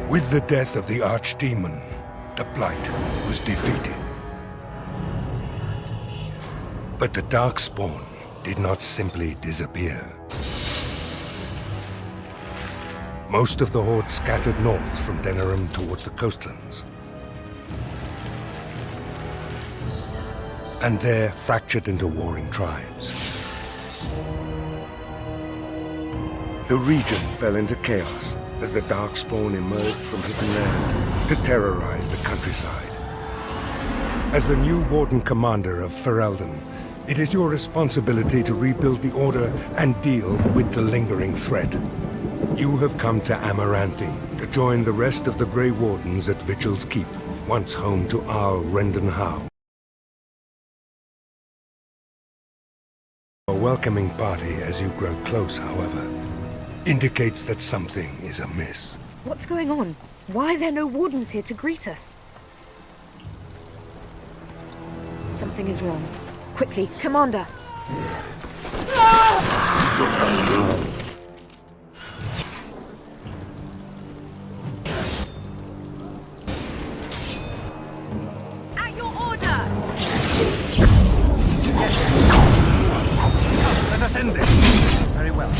With the death of the Archdemon, the Blight was defeated. But the Darkspawn did not simply disappear. Most of the Horde scattered north from Denerim towards the coastlands. And there fractured into warring tribes. The region fell into chaos as the Darkspawn emerged from hidden lands to terrorize the countryside. As the new Warden Commander of Ferelden, it is your responsibility to rebuild the Order and deal with the lingering threat. You have come to Amaranthi to join the rest of the Grey Wardens at Vigil's Keep, once home to Arl Rendenhau. A welcoming party as you grow close, however, indicates that something is amiss. What's going on? Why are there no wardens here to greet us? Something is wrong. Quickly, Commander! At your order! Let us end this. Very well.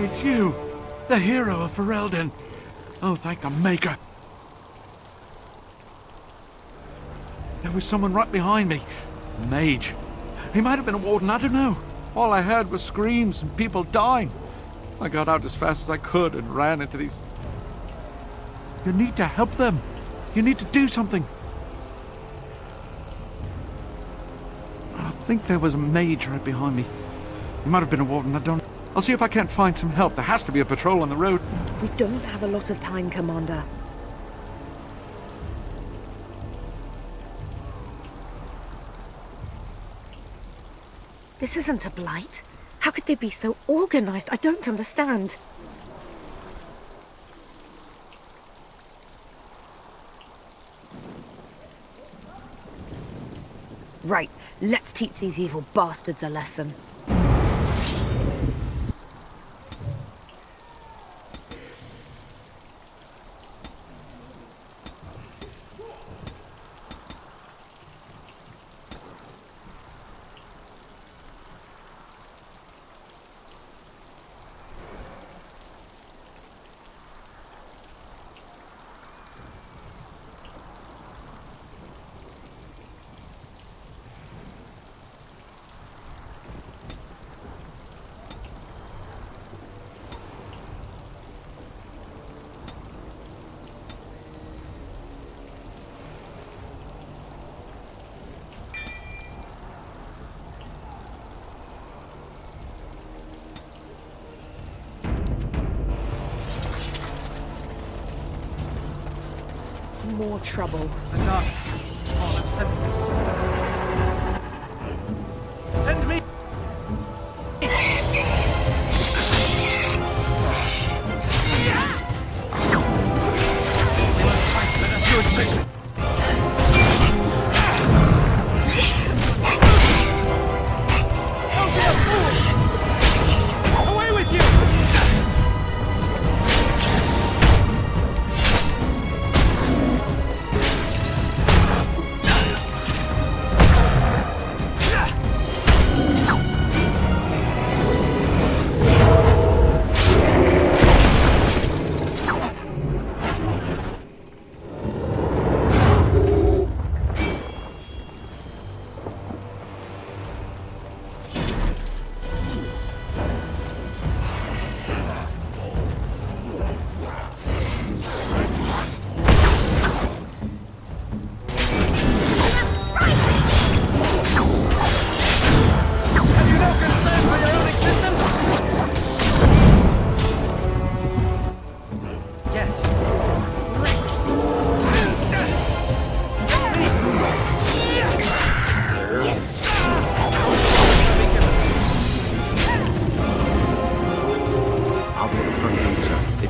It's you, the hero of Ferelden. Oh, thank the Maker. There was someone right behind me. A mage. He might have been a warden, I don't know. All I heard was screams and people dying. I got out as fast as I could and ran into these... You need to help them. You need to do something. I think there was a mage right behind me. He might have been a warden, I don't... I'll see if I can't find some help. There has to be a patrol on the road. We don't have a lot of time, Commander. This isn't a blight. How could they be so organized? I don't understand. Right, let's teach these evil bastards a lesson. More trouble. The dark spawn have sensed us. Send me! Let us do it quickly. Don't be a fool! Away with you!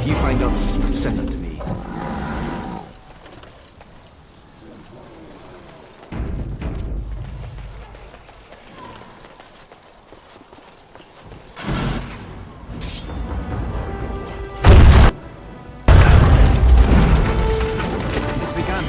If you find others, send them to me. It's begun.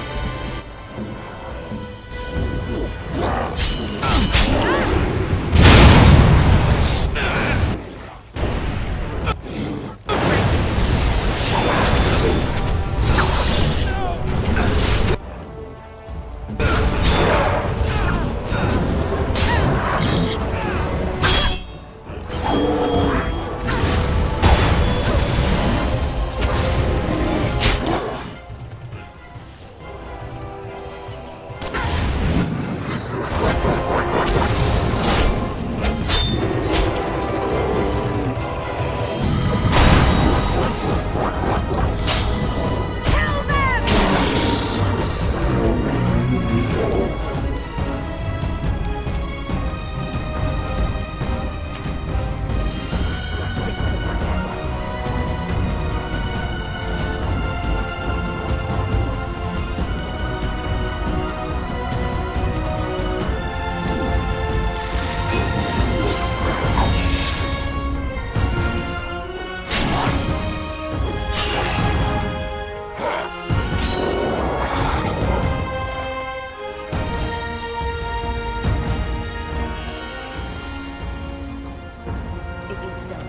It will be done.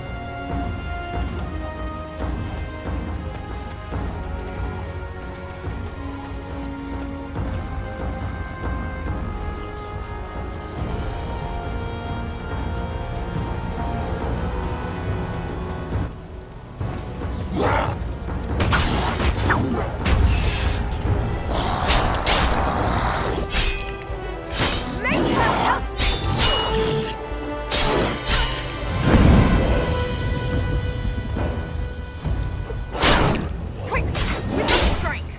Quick! With your strength!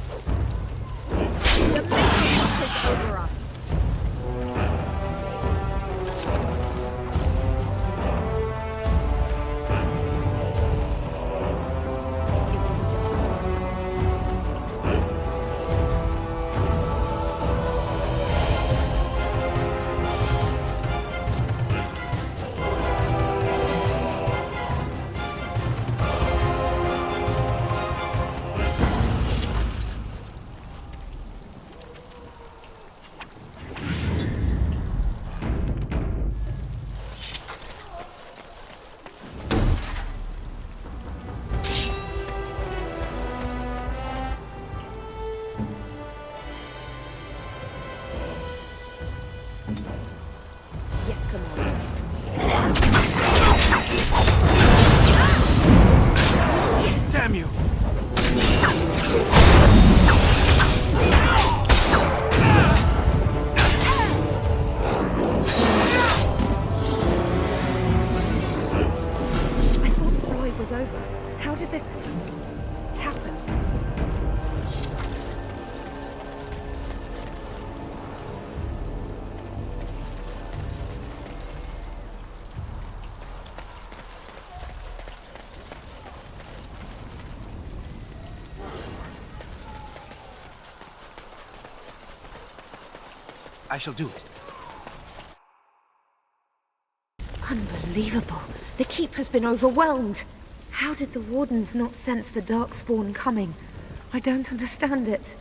The Maker watches over us. Yes, Commander. Damn you! I thought Floyd was over. How did this happen? I shall do it. Unbelievable. The keep has been overwhelmed. How did the Wardens not sense the Darkspawn coming? I don't understand it.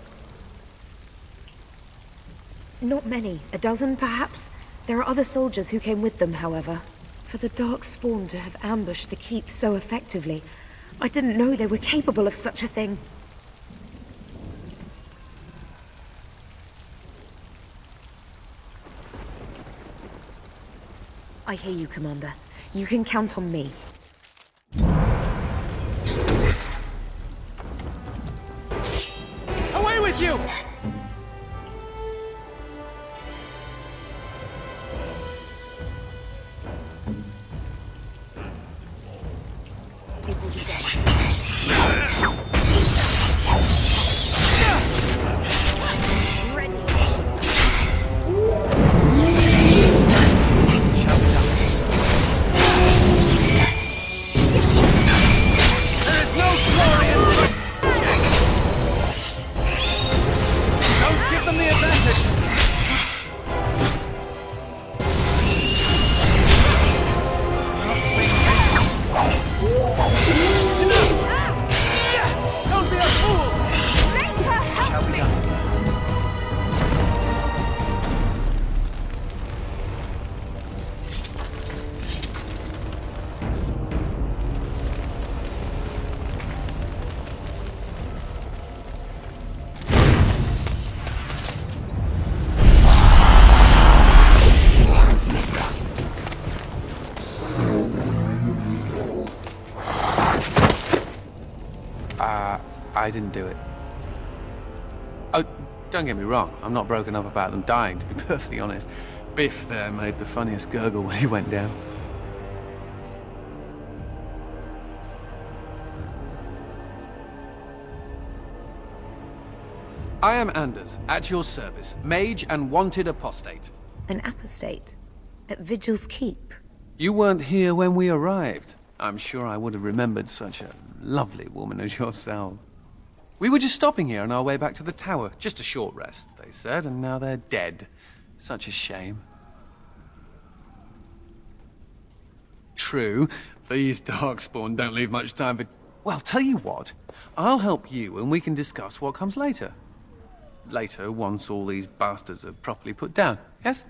Not many. A dozen, perhaps? There are other soldiers who came with them, however. For the Darkspawn to have ambushed the keep so effectively, I didn't know they were capable of such a thing. I hear you, Commander. You can count on me. Away with you! It will be done. There is no glory I didn't do it. Oh, don't get me wrong. I'm not broken up about them dying, to be perfectly honest. Biff there made the funniest gurgle when he went down. I am Anders, at your service, mage and wanted apostate. An apostate? At Vigil's Keep? You weren't here when we arrived. I'm sure I would have remembered such a lovely woman as yourself. We were just stopping here on our way back to the tower. Just a short rest, they said, and now they're dead. Such a shame. True, these Darkspawn don't leave much time for... Well, tell you what. I'll help you and we can discuss what comes later. Later, once all these bastards are properly put down, yes?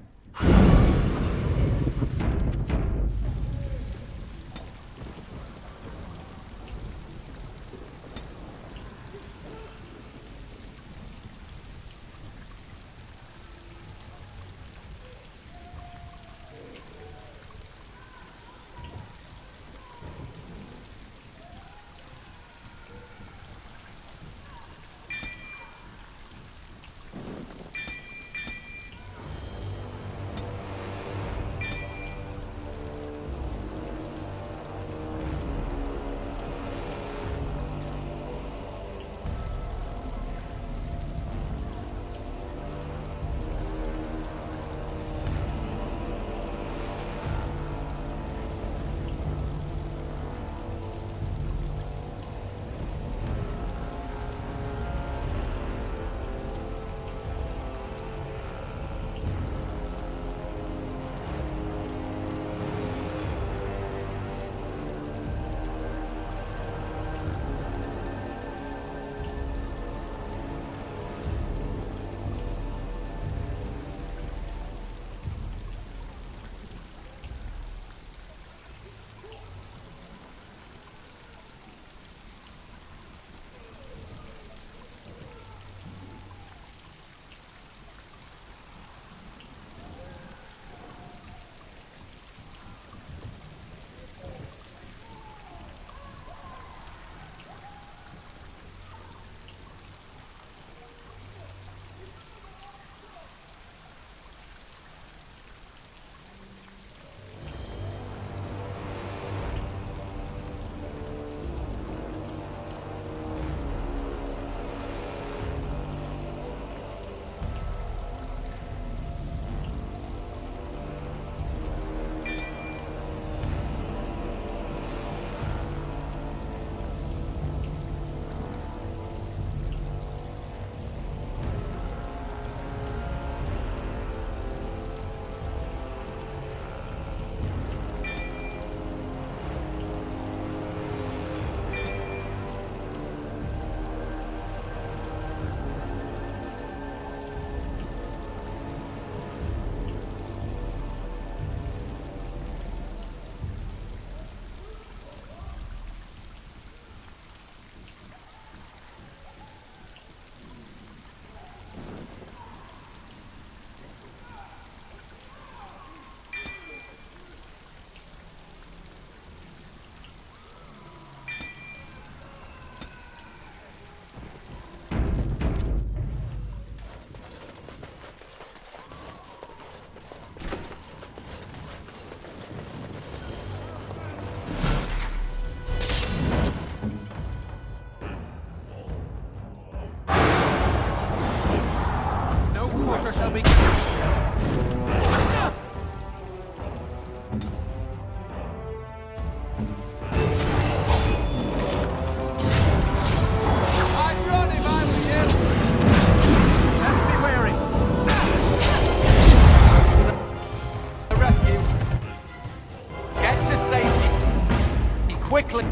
quickly.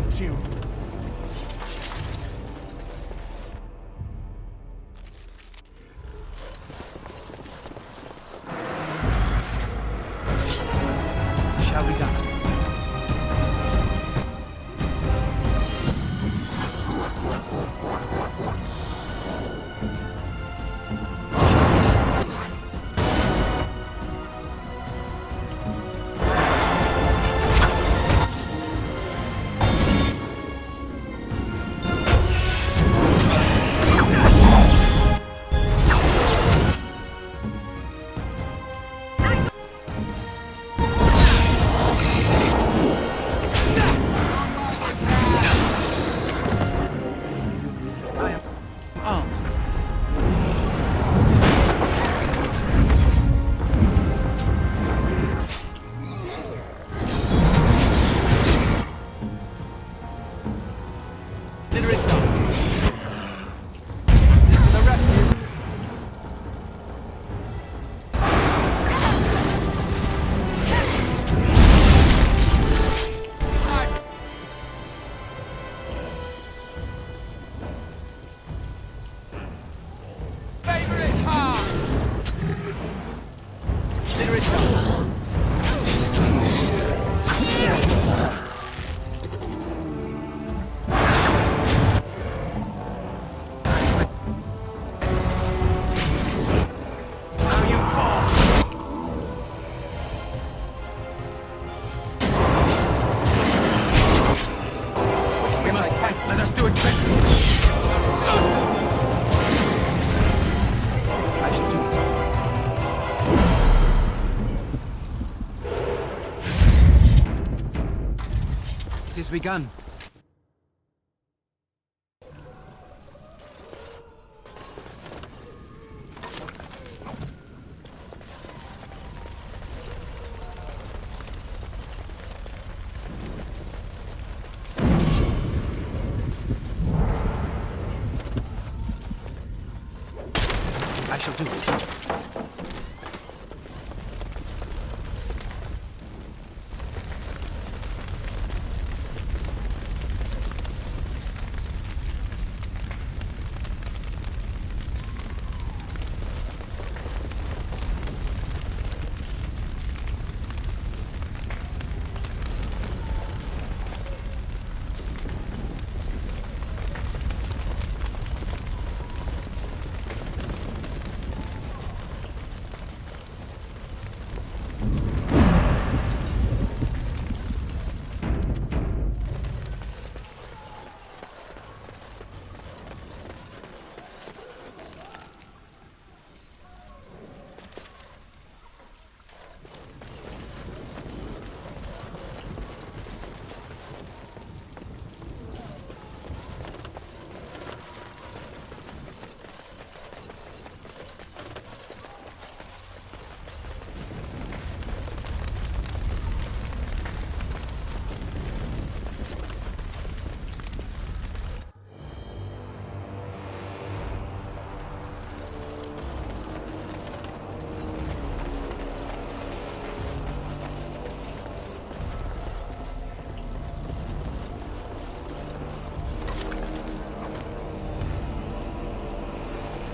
It's you. Shall be done. Consider it done. To the rescue. Favor it hard. Consider it done. Now you fall. We must fight. Let us do it quickly. I shall do it. It is begun. I shall do it.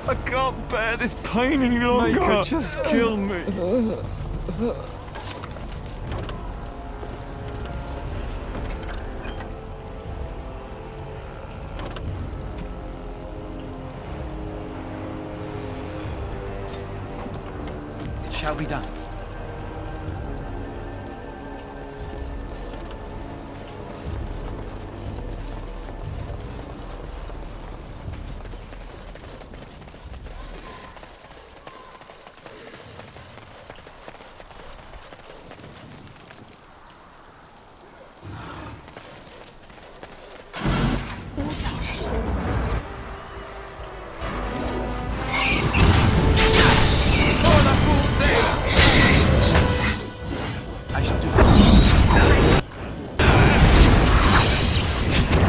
I can't bear this pain any longer. Maker, just kill me. It shall be done. I shall do it.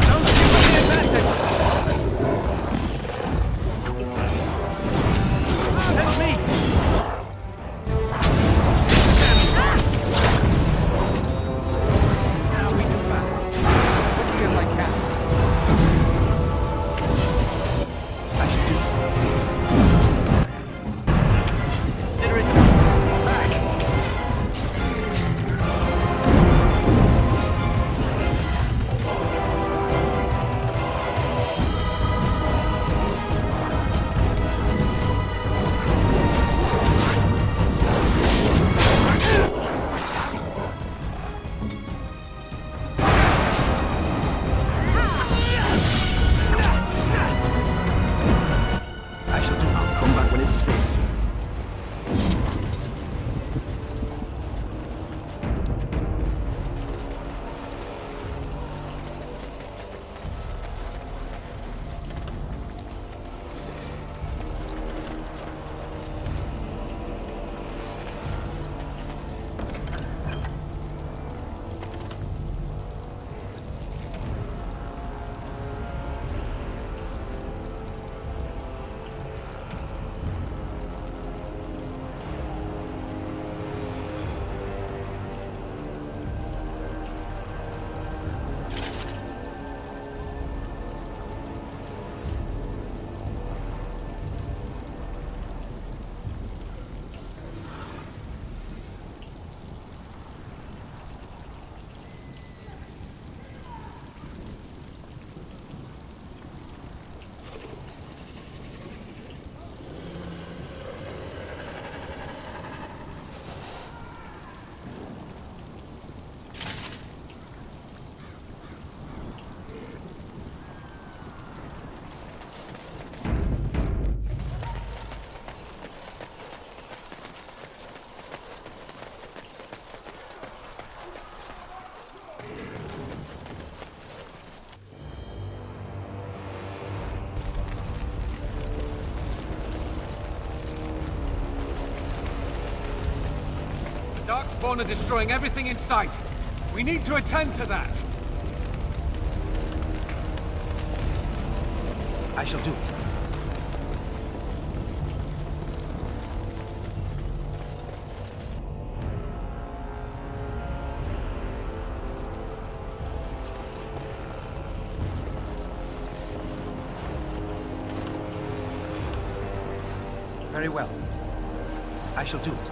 Don't give me the advantage. Send me. Now we do battle. As quickly as I can. I shall do it. Consider it done. Back. Darkspawn are destroying everything in sight. We need to attend to that. I shall do it. Very well. I shall do it.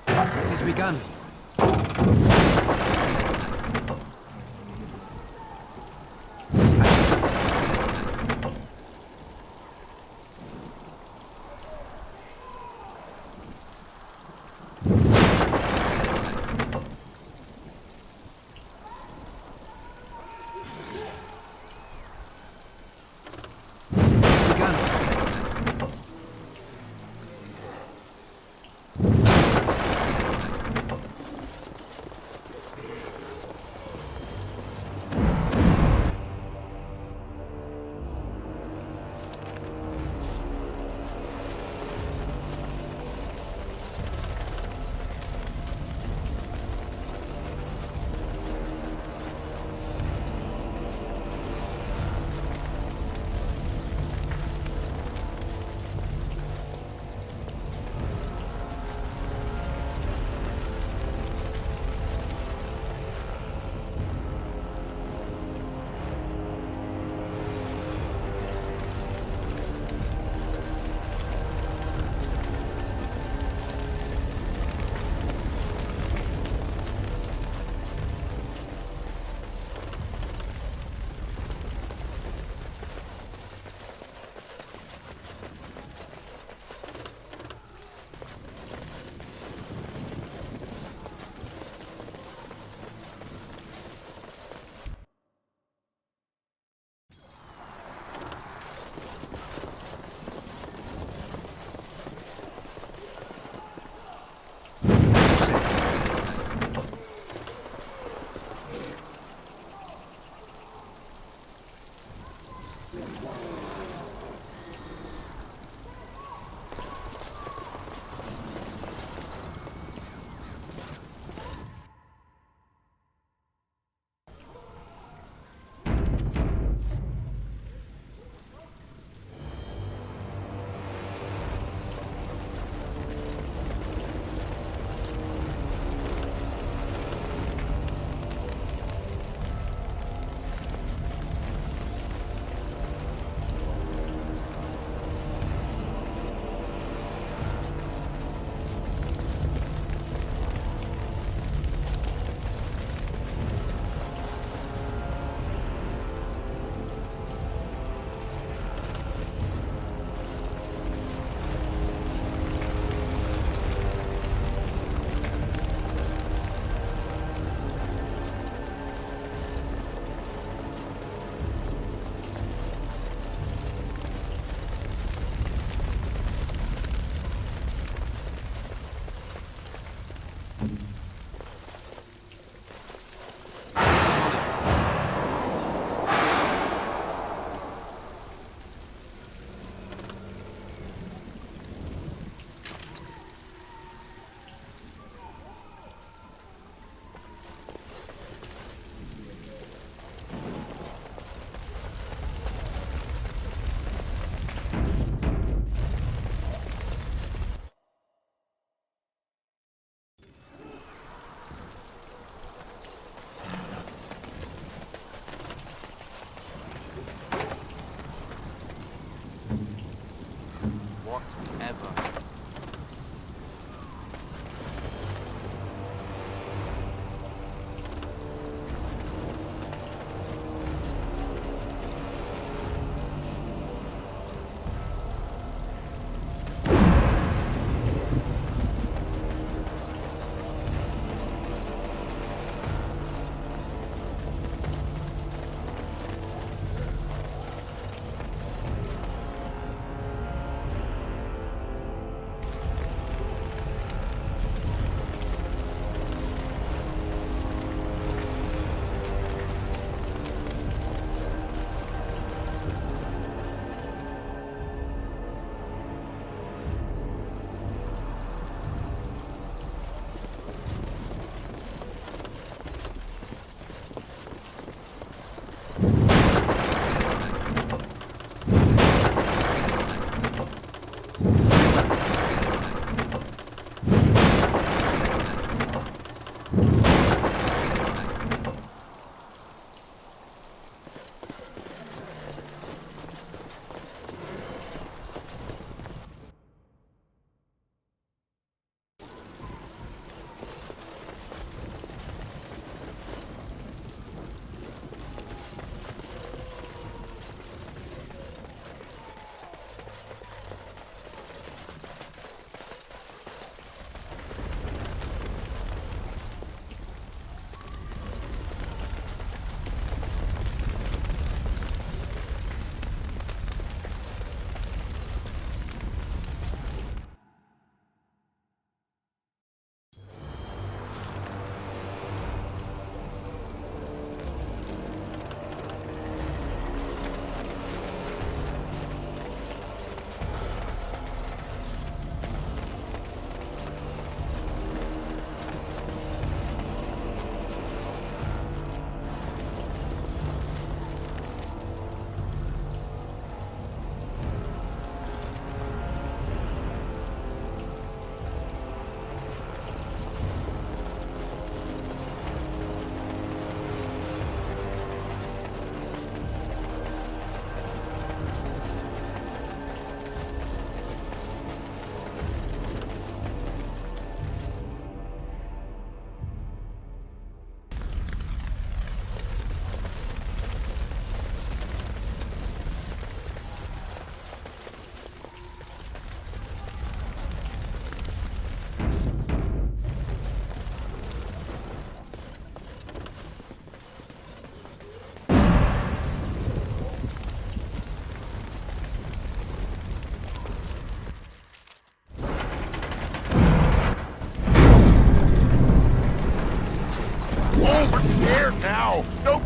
It is begun.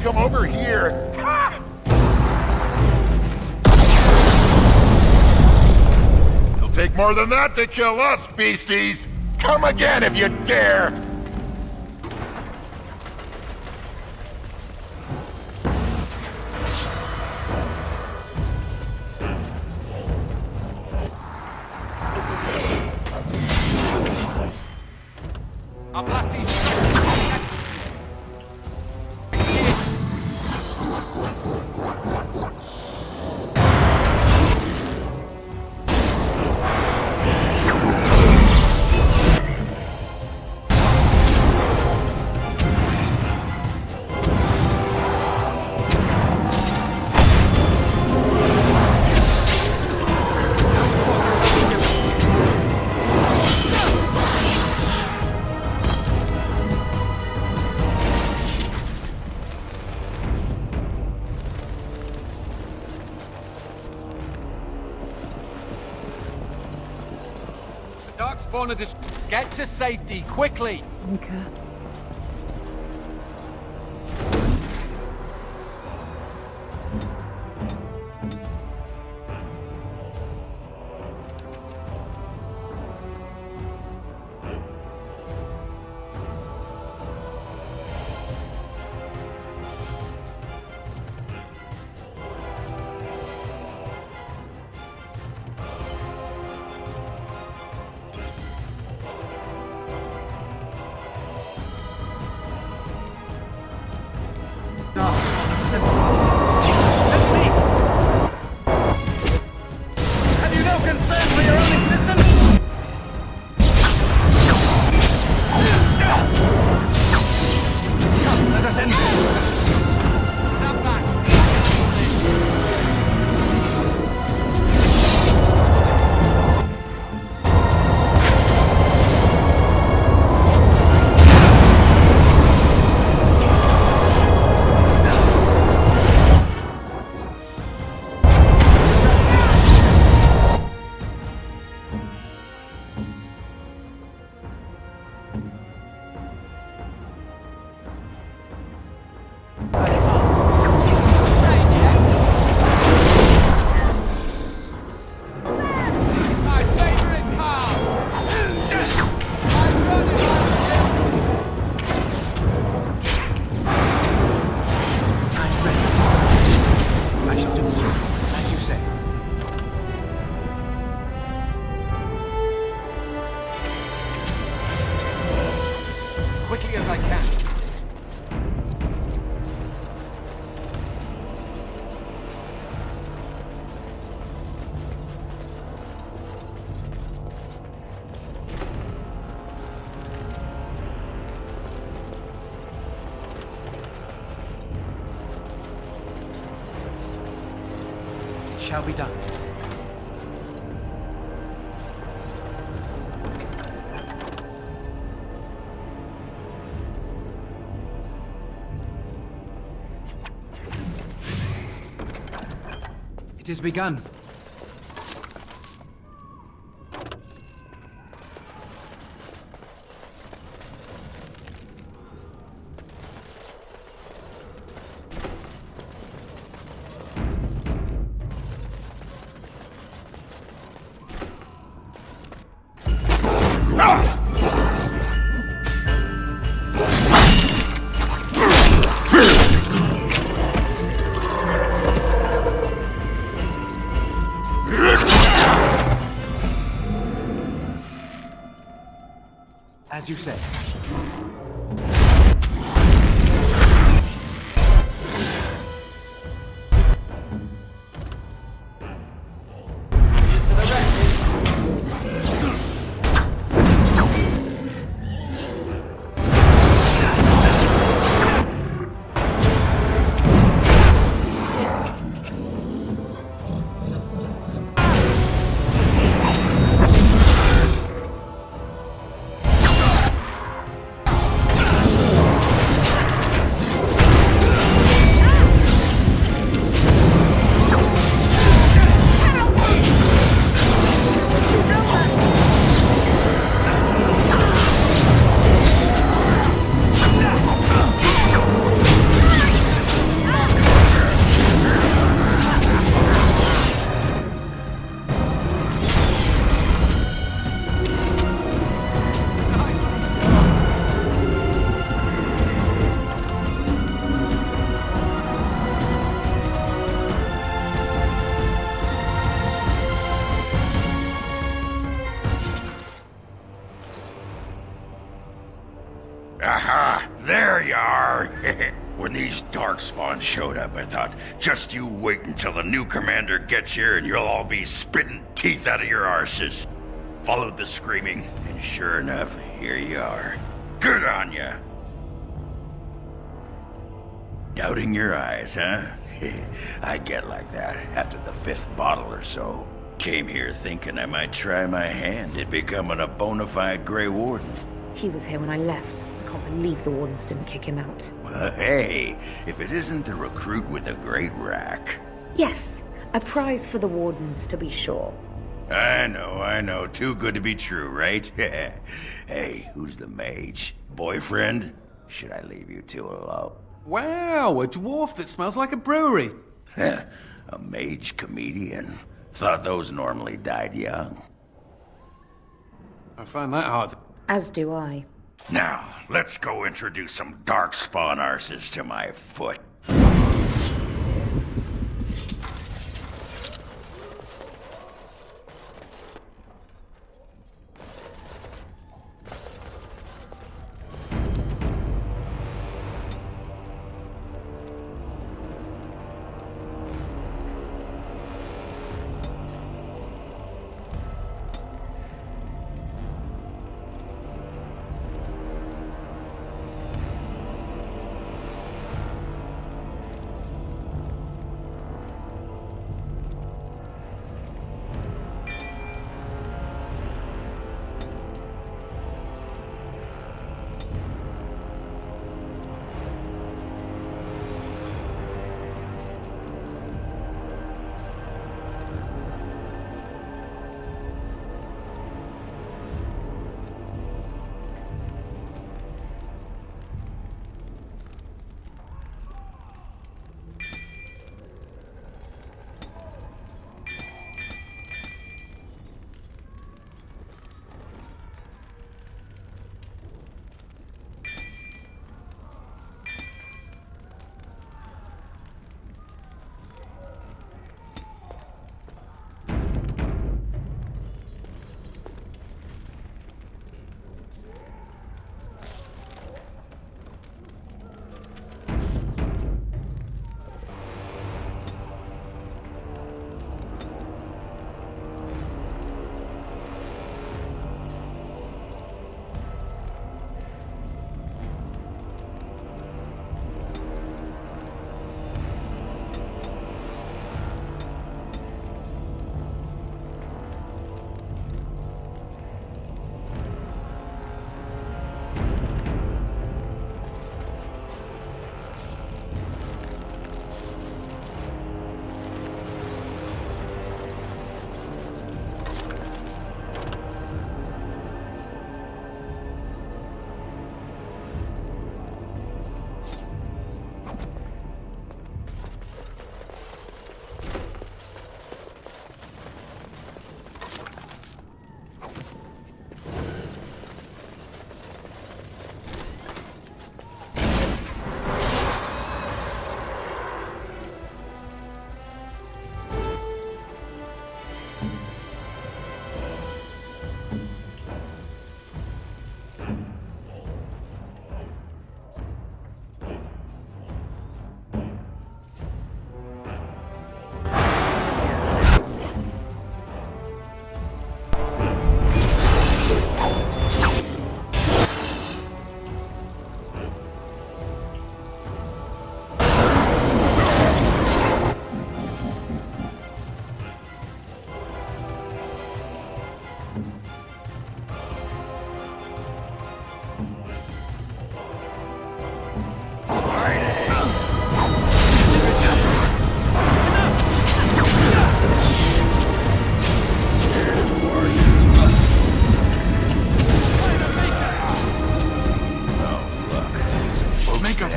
come over here. Ha! It'll take more than that to kill us, beasties. Come again if you dare. I'll blast these. Darkspawn, just get to safety quickly. Mika. Have you no concern for your own existence? Come, let us end this. Stop back. My favorite part. My brother. I'm ready. I shall do so, as you say. As quickly as I can. It shall be done. It is begun. As you say. When these Darkspawn showed up, I thought, just you wait until the new commander gets here and you'll all be spitting teeth out of your arses. Followed the screaming, and sure enough, here you are. Good on ya! Doubting your eyes, huh? I get like that after the 5th bottle or so. Came here thinking I might try my hand at becoming a bona fide Grey Warden. He was here when I left. I can't believe the Wardens didn't kick him out. Well, hey, if it isn't the recruit with a great rack. Yes, a prize for the Wardens, to be sure. I know. Too good to be true, right? Hey, who's the mage? Boyfriend? Should I leave you two alone? Wow, a dwarf that smells like a brewery. A mage comedian. Thought those normally died young. I find that hard to... As do I. Now, let's go introduce some Darkspawn arses to my foot.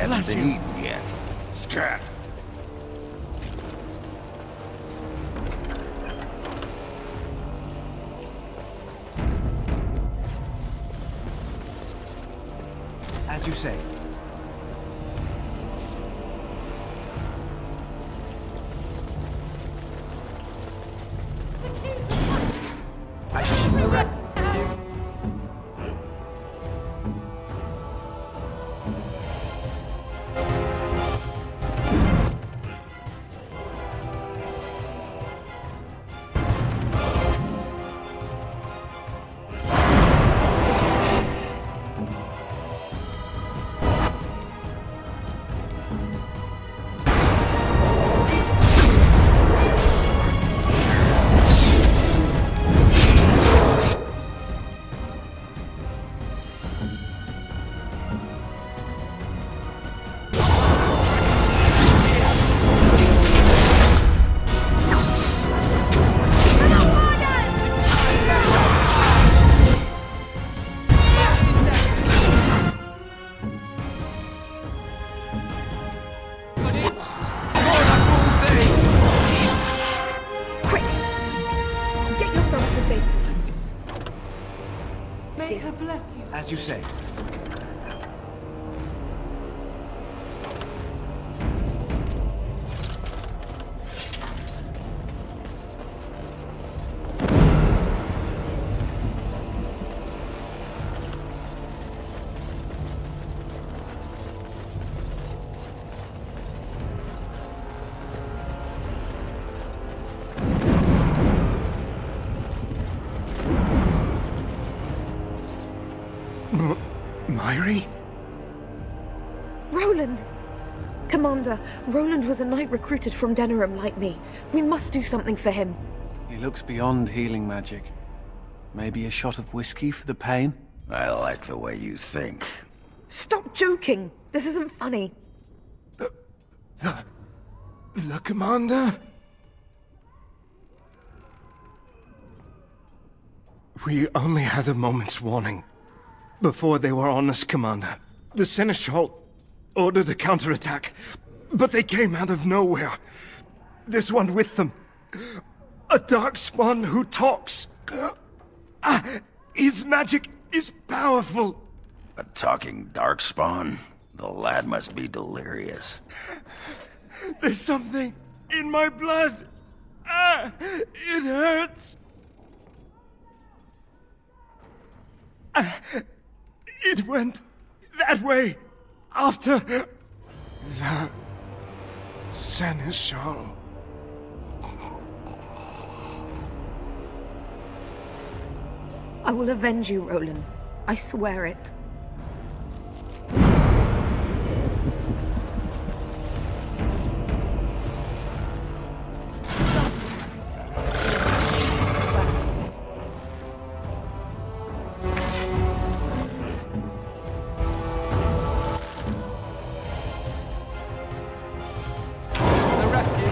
Bless you. Eaten yet. Scat. As you say. I should direct. say... May her bless you. As you say. Myri? Roland! Commander, Roland was a knight recruited from Denerim like me. We must do something for him. He looks beyond healing magic. Maybe a shot of whiskey for the pain? I like the way you think. Stop joking! This isn't funny. The commander? We only had a moment's warning. Before they were on us, Commander. The Seneschal ordered a counterattack, but they came out of nowhere. There's one with them. A Darkspawn who talks. His magic is powerful. A talking darkspawn? The lad must be delirious. There's something in my blood. It hurts. It went that way after the Seneschal. I will avenge you, Roland. I swear it. The rescue.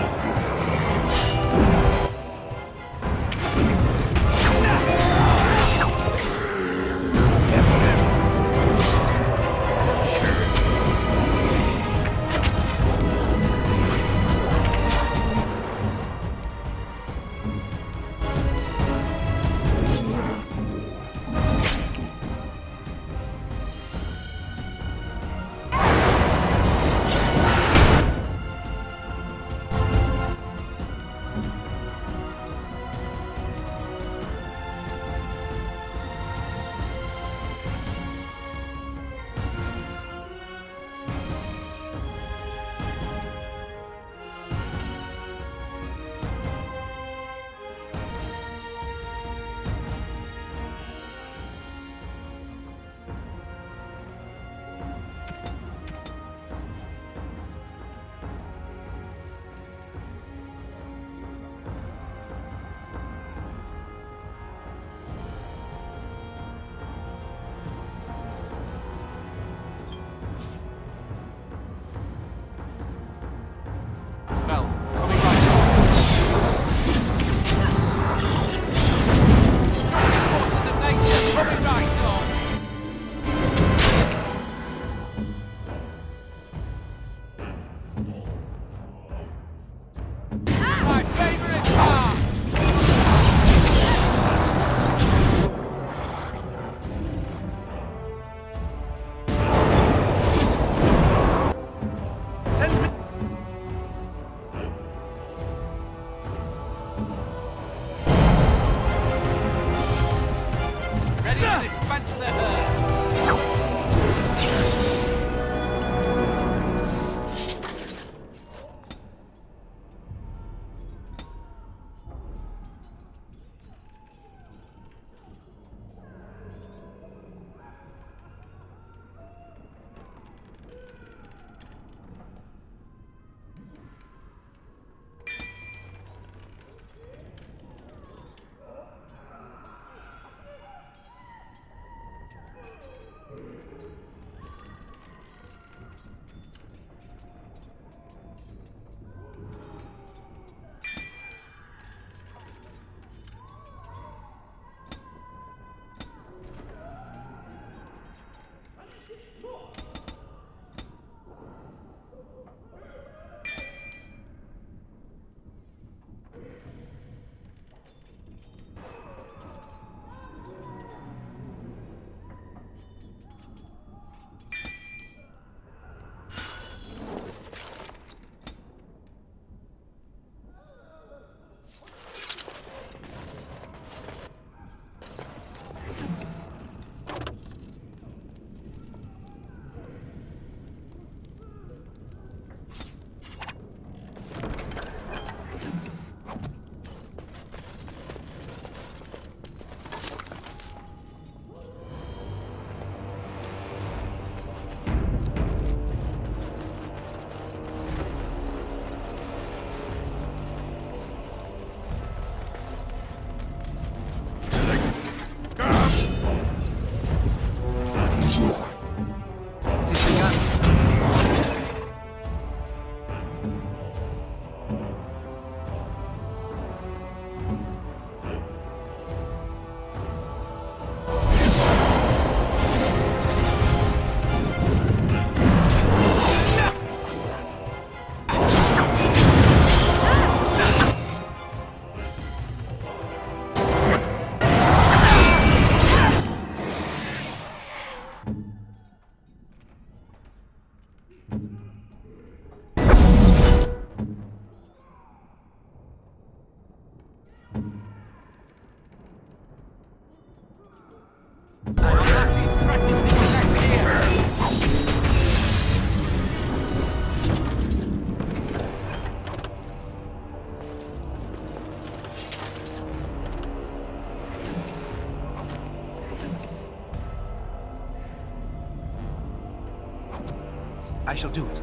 I shall do it.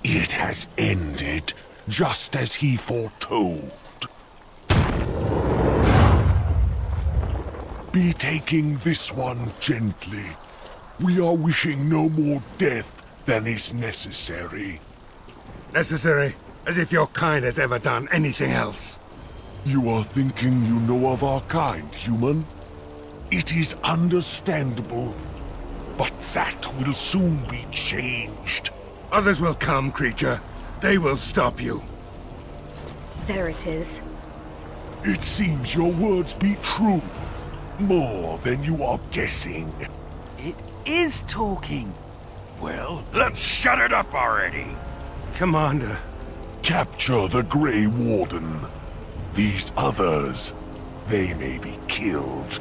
It has ended, just as he foretold. Be taking this one gently. We are wishing no more death than is necessary. Necessary? As if your kind has ever done anything else. You are thinking you know of our kind, human? It is understandable, but that will soon be changed. Others will come, creature. They will stop you. There it is. It seems your words be true. More than you are guessing. It is talking. Well, let's shut it up already. Commander. Capture the Grey Warden. These others, they may be killed.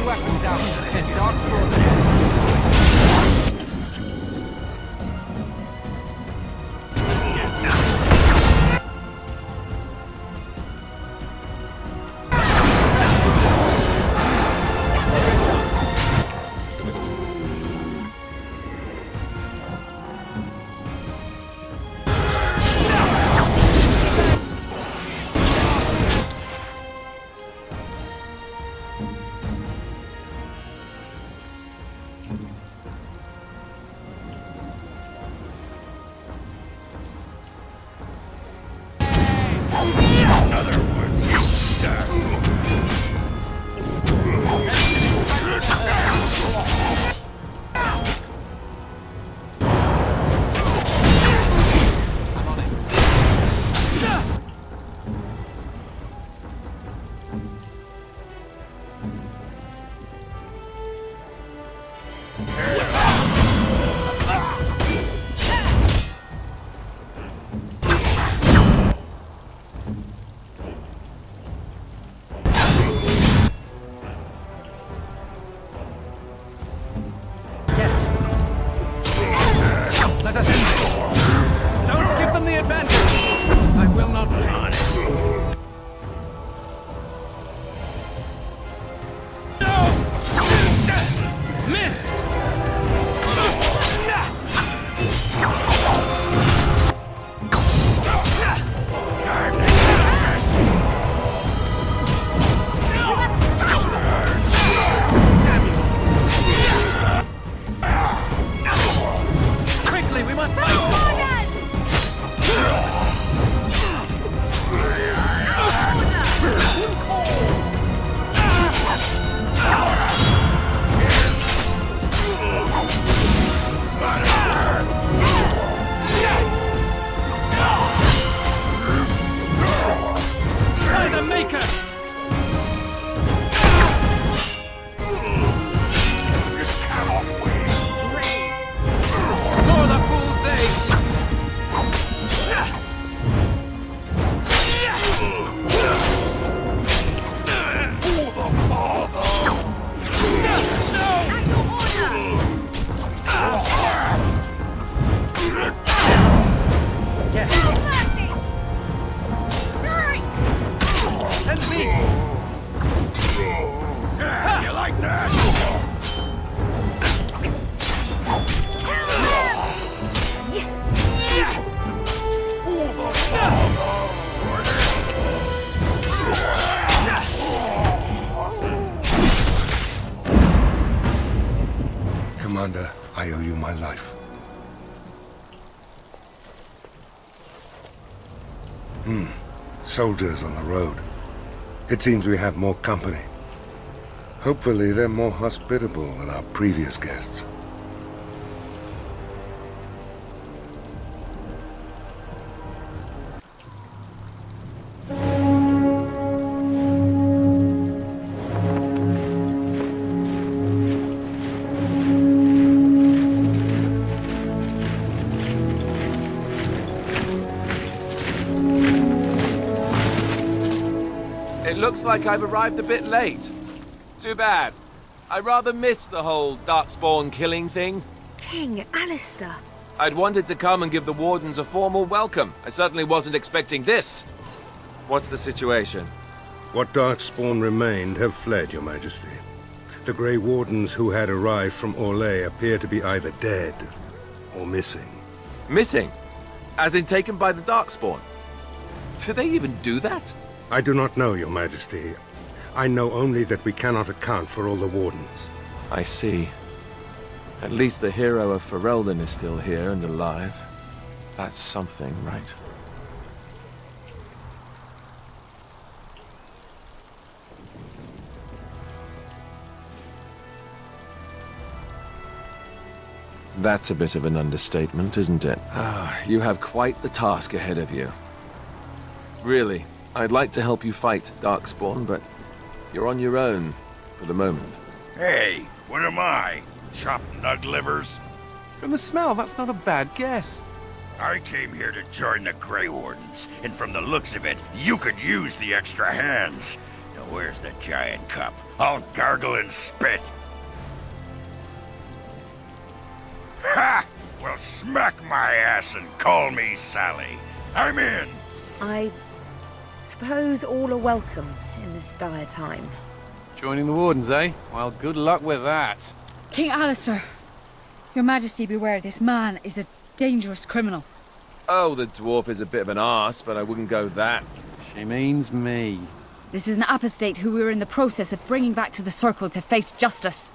Weapons out. Darkspawn. Let us end this. Don't give them the advantage. I will not run. No! Missed! Quickly, we must fight! By the Maker! For the fool's sake! me! You like that? Commander, I owe you my life. Soldiers on the road. It seems we have more company. Hopefully they're more hospitable than our previous guests. It looks like I've arrived a bit late. Too bad. I rather missed the whole Darkspawn killing thing. King Alistair. I'd wanted to come and give the Wardens a formal welcome. I certainly wasn't expecting this. What's the situation? What Darkspawn remained have fled, Your Majesty. The Grey Wardens who had arrived from Orlais appear to be either dead or missing. Missing? As in taken by the Darkspawn? Do they even do that? I do not know, Your Majesty. I know only that we cannot account for all the Wardens. I see. At least the hero of Ferelden is still here and alive. That's something, right? That's a bit of an understatement, isn't it? Ah, you have quite the task ahead of you. Really, I'd like to help you fight Darkspawn, but you're on your own for the moment. Hey, what am I? Chopped nug livers? From the smell, that's not a bad guess. I came here to join the Grey Wardens, and from the looks of it, you could use the extra hands. Now where's the giant cup? I'll gargle and spit. Ha! Well, smack my ass and call me Sally. I'm in. I suppose all are welcome in this dire time. Joining the Wardens, eh? Well, good luck with that. King Alistair, Your Majesty beware, this man is a dangerous criminal. Oh, the dwarf is a bit of an arse, but I wouldn't go that. She means me. This is an apostate who we were in the process of bringing back to the Circle to face justice.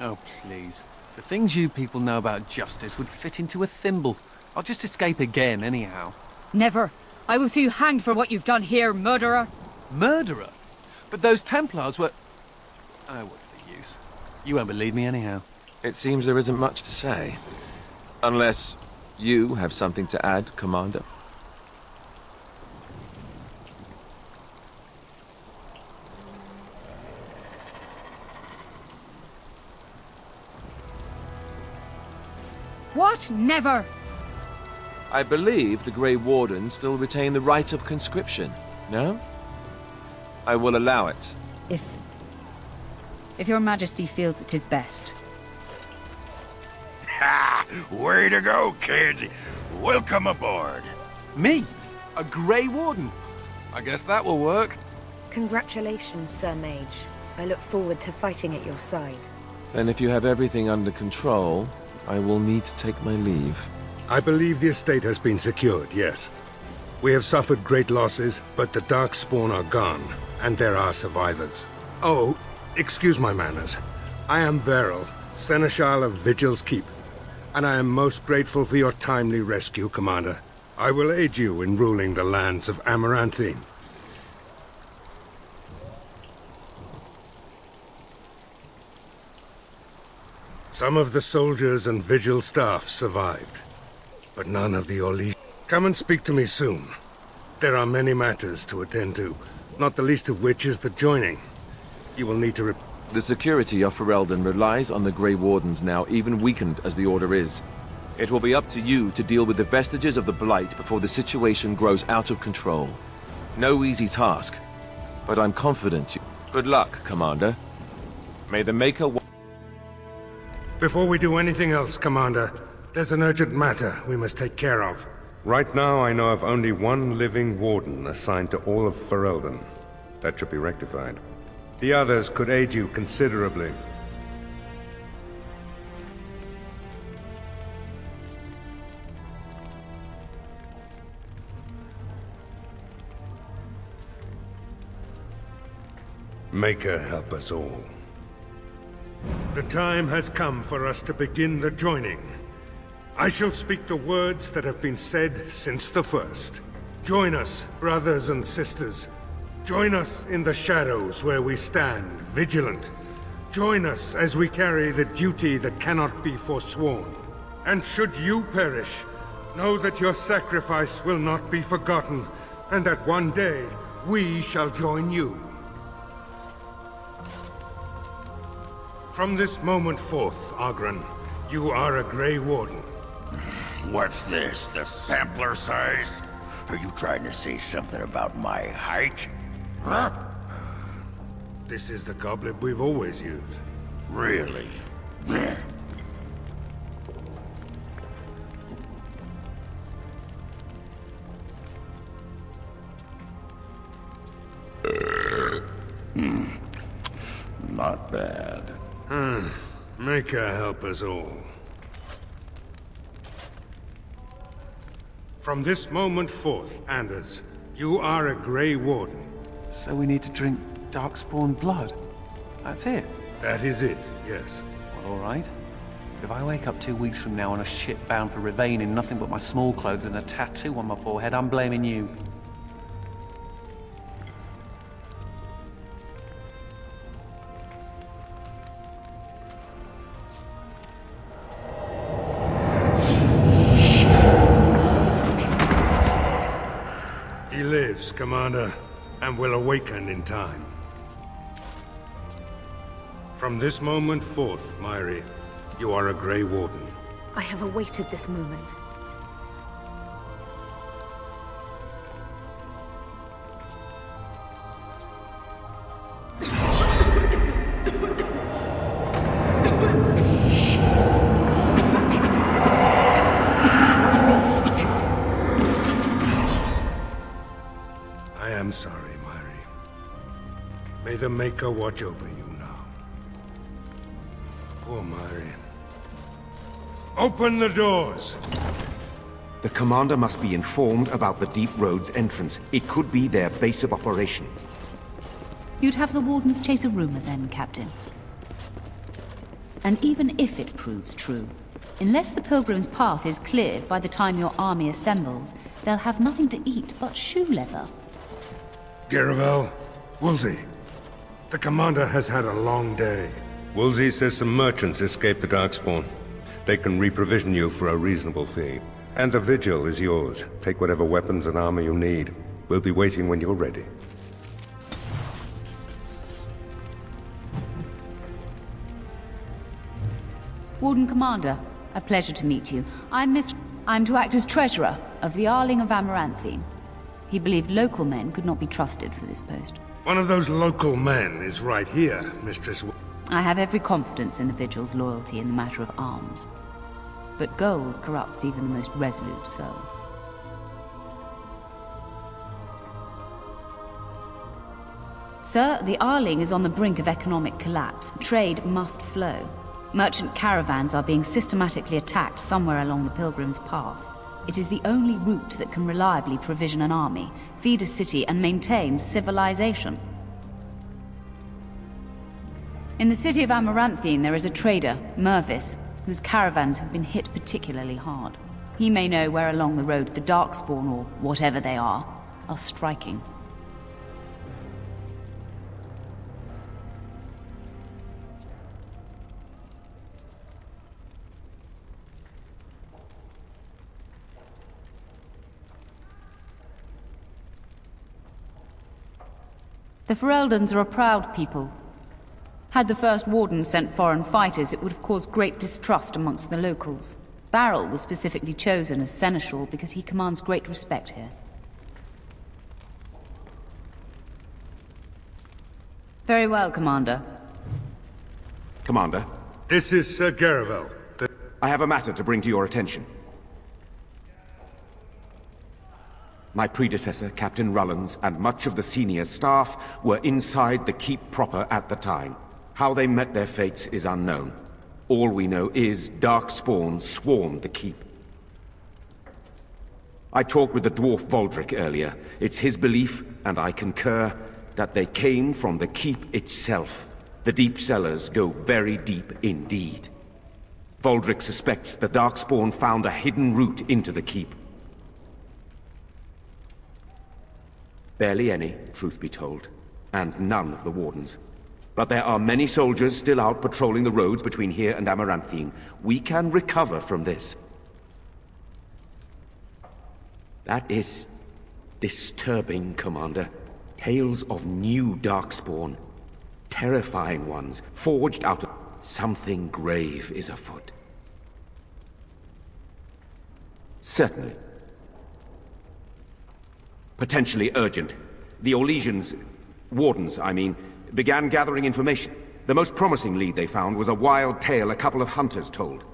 Oh, please. The things you people know about justice would fit into a thimble. I'll just escape again, anyhow. Never. I will see you hanged for what you've done here, murderer. Murderer? But those Templars were... Oh, what's the use? You won't believe me anyhow. It seems there isn't much to say. Unless you have something to add, Commander. What? Never! I believe the Grey Wardens still retain the right of conscription, no? I will allow it. If Your Majesty feels it is best. Ha! Way to go, kids. Welcome aboard. Me? A Grey Warden? I guess that will work. Congratulations, Sir Mage. I look forward to fighting at your side. Then if you have everything under control, I will need to take my leave. I believe the estate has been secured, yes. We have suffered great losses, but the Darkspawn are gone, and there are survivors. Oh, excuse my manners. I am Veril, Seneschal of Vigil's Keep, and I am most grateful for your timely rescue, Commander. I will aid you in ruling the lands of Amaranthine. Some of the soldiers and Vigil staff survived, but none of the Orlais. Come and speak to me soon. There are many matters to attend to, not the least of which is the joining. You will need to The security of Ferelden relies on the Grey Wardens now, even weakened as the Order is. It will be up to you to deal with the vestiges of the Blight before the situation grows out of control. No easy task, but I'm confident you... Good luck, Commander. May the Maker... Before we do anything else, Commander, there's an urgent matter we must take care of. Right now, I know of only one living warden assigned to all of Ferelden. That should be rectified. The others could aid you considerably. Maker help us all. The time has come for us to begin the joining. I shall speak the words that have been said since the first. Join us, brothers and sisters. Join us in the shadows where we stand, vigilant. Join us as we carry the duty that cannot be forsworn. And should you perish, know that your sacrifice will not be forgotten, and that one day we shall join you. From this moment forth, Oghren, you are a Grey Warden. What's this, the sampler size? Are you trying to say something about my height? Huh? This is the goblet we've always used. Really? Not bad. Maker help us all. From this moment forth, Anders, you are a Grey Warden. So we need to drink Darkspawn blood? That's it? That is it, yes. Well, all right. But if I wake up 2 weeks from now on a ship bound for Rivain in nothing but my small clothes and a tattoo on my forehead, I'm blaming you. He lives, Commander, and will awaken in time. From this moment forth, Myri, you are a Grey Warden. I have awaited this moment. I am sorry, Myri. May the Maker watch over you now. Poor Myri. Open the doors! The commander must be informed about the Deep Road's entrance. It could be their base of operation. You'd have the Wardens chase a rumor then, Captain. And even if it proves true, unless the Pilgrim's path is cleared by the time your army assembles, they'll have nothing to eat but shoe leather. Garavel, Woolsey. The commander has had a long day. Woolsey says some merchants escaped the Darkspawn. They can reprovision you for a reasonable fee. And the Vigil is yours. Take whatever weapons and armor you need. We'll be waiting when you're ready. Warden Commander, a pleasure to meet you. I'm to act as treasurer of the Arling of Amaranthine. He believed local men could not be trusted for this post. One of those local men is right here, Mistress. I have every confidence in the Vigil's loyalty in the matter of arms. But gold corrupts even the most resolute soul. Sir, the Arling is on the brink of economic collapse. Trade must flow. Merchant caravans are being systematically attacked somewhere along the Pilgrim's path. It is the only route that can reliably provision an army, feed a city, and maintain civilization. In the city of Amaranthine, there is a trader, Mervis, whose caravans have been hit particularly hard. He may know where along the road the Darkspawn, or whatever they are striking. The Fereldans are a proud people. Had the First Warden sent foreign fighters, it would have caused great distrust amongst the locals. Barrel was specifically chosen as seneschal because he commands great respect here. Very well, Commander. Commander? This is Sir Garavel. I have a matter to bring to your attention. My predecessor, Captain Rullans, and much of the senior staff were inside the keep proper at the time. How they met their fates is unknown. All we know is Darkspawn swarmed the keep. I talked with the dwarf Voldric earlier. It's his belief, and I concur, that they came from the keep itself. The deep cellars go very deep indeed. Voldric suspects the Darkspawn found a hidden route into the keep. Barely any, truth be told, and none of the Wardens. But there are many soldiers still out patrolling the roads between here and Amaranthine. We can recover from this. That is disturbing, Commander. Tales of new Darkspawn. Terrifying ones, forged out of... Something grave is afoot. Certainly. Potentially urgent. The Orlesians, Wardens, I mean, began gathering information. The most promising lead they found was a wild tale a couple of hunters told.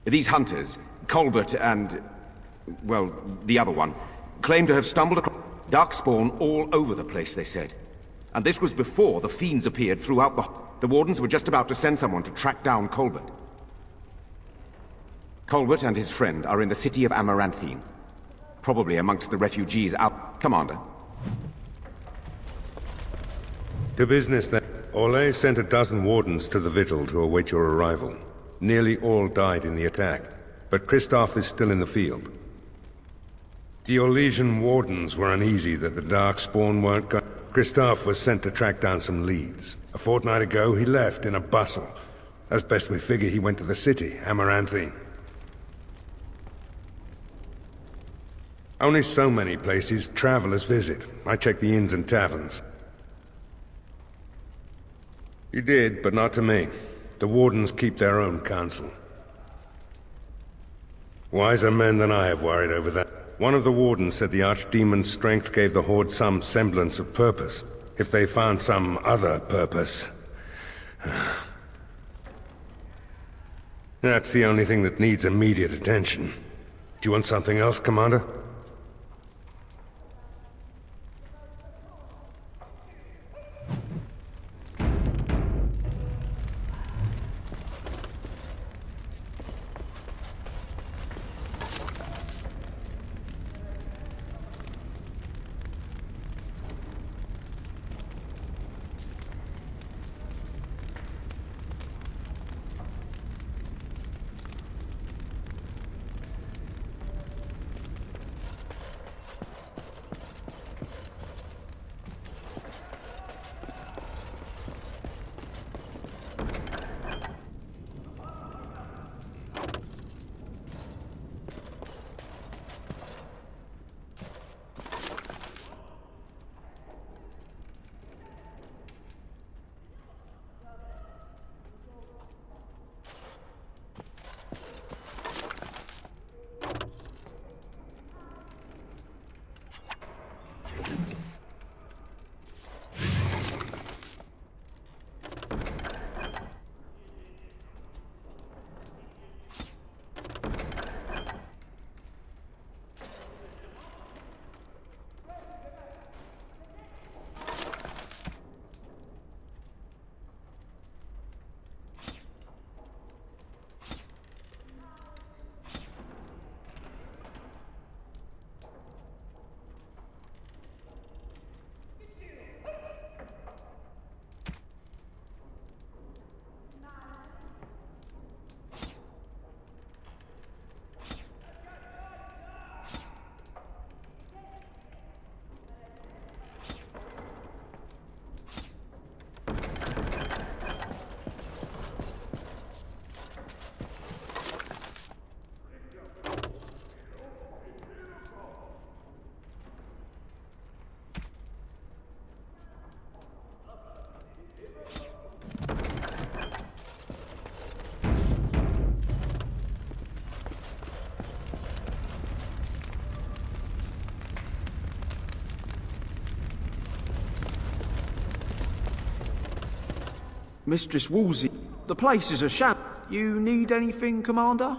These hunters, Colbert and... well, the other one, claimed to have stumbled across Darkspawn all over the place, they said. And this was before the fiends appeared throughout the... The Wardens were just about to send someone to track down Colbert. Colbert and his friend are in the city of Amaranthine. Probably amongst the refugees out... Commander. To business then. Orlais sent a dozen Wardens to the Vigil to await your arrival. Nearly all died in the attack, but Kristoff is still in the field. The Orlesian Wardens were uneasy that the Darkspawn weren't going... Kristoff was sent to track down some leads. A fortnight ago, he left in a bustle. As best we figure, he went to the city, Amaranthine. Only so many places travelers visit. I checked the inns and taverns. You did, but not to me. The Wardens keep their own counsel. Wiser men than I have worried over that. One of the Wardens said the Archdemon's strength gave the Horde some semblance of purpose. If they found some other purpose... That's the only thing that needs immediate attention. Do you want something else, Commander? Mistress Wolsey, the place is a sham. You need anything, Commander?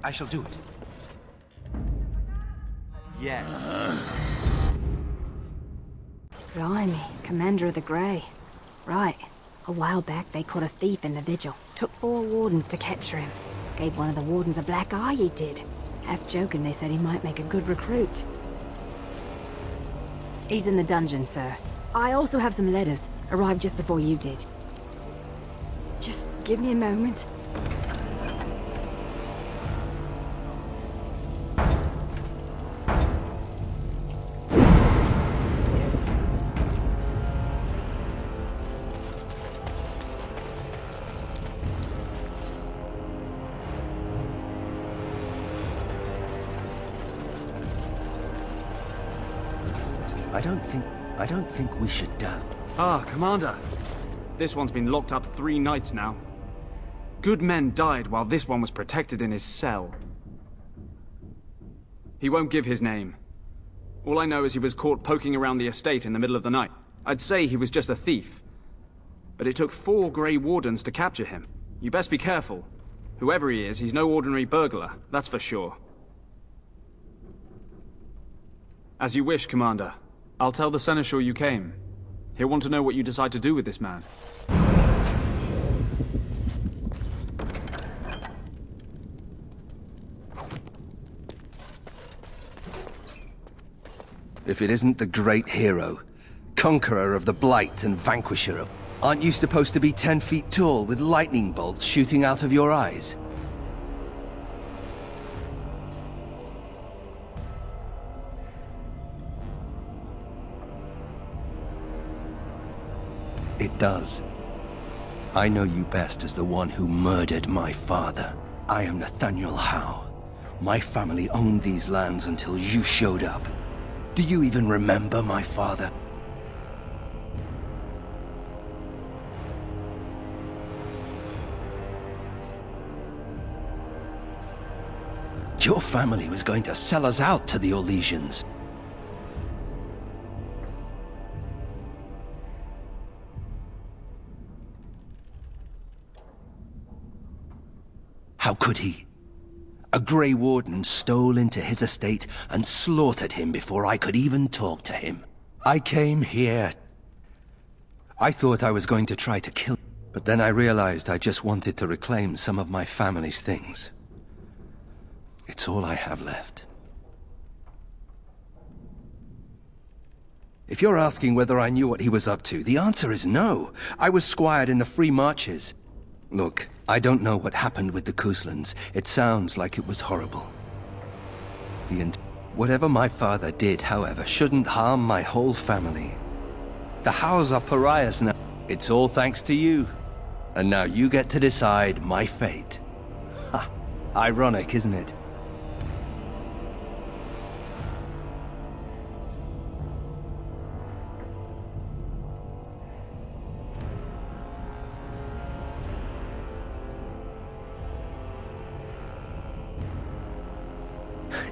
I shall do it. Yes. Blimey, Commander of the Grey. Right. A while back they caught a thief in the Vigil. Took 4 wardens to capture him. Gave one of the wardens a black eye, he did. Half joking, they said he might make a good recruit. He's in the dungeon, sir. I also have some letters. Arrived just before you did. Just give me a moment. I don't think we should, Ah, Commander. This one's been locked up 3 nights now. Good men died while this one was protected in his cell. He won't give his name. All I know is he was caught poking around the estate in the middle of the night. I'd say he was just a thief. But it took 4 Grey Wardens to capture him. You best be careful. Whoever he is, he's no ordinary burglar, that's for sure. As you wish, Commander. I'll tell the Seneschal you came. He'll want to know what you decide to do with this man. If it isn't the great hero, conqueror of the Blight and vanquisher of... Aren't you supposed to be 10 feet tall with lightning bolts shooting out of your eyes? It does. I know you best as the one who murdered my father. I am Nathaniel Howe. My family owned these lands until you showed up. Do you even remember my father? Your family was going to sell us out to the Orlesians. How could he? A Grey Warden stole into his estate and slaughtered him before I could even talk to him. I came here. I thought I was going to try to kill him, but then I realized I just wanted to reclaim some of my family's things. It's all I have left. If you're asking whether I knew what he was up to, the answer is no. I was squired in the Free Marches. Look, I don't know what happened with the Kuslans. It sounds like it was horrible. Whatever my father did, however, shouldn't harm my whole family. The Howes are pariahs now. It's all thanks to you. And now you get to decide my fate. Ha! Ironic, isn't it?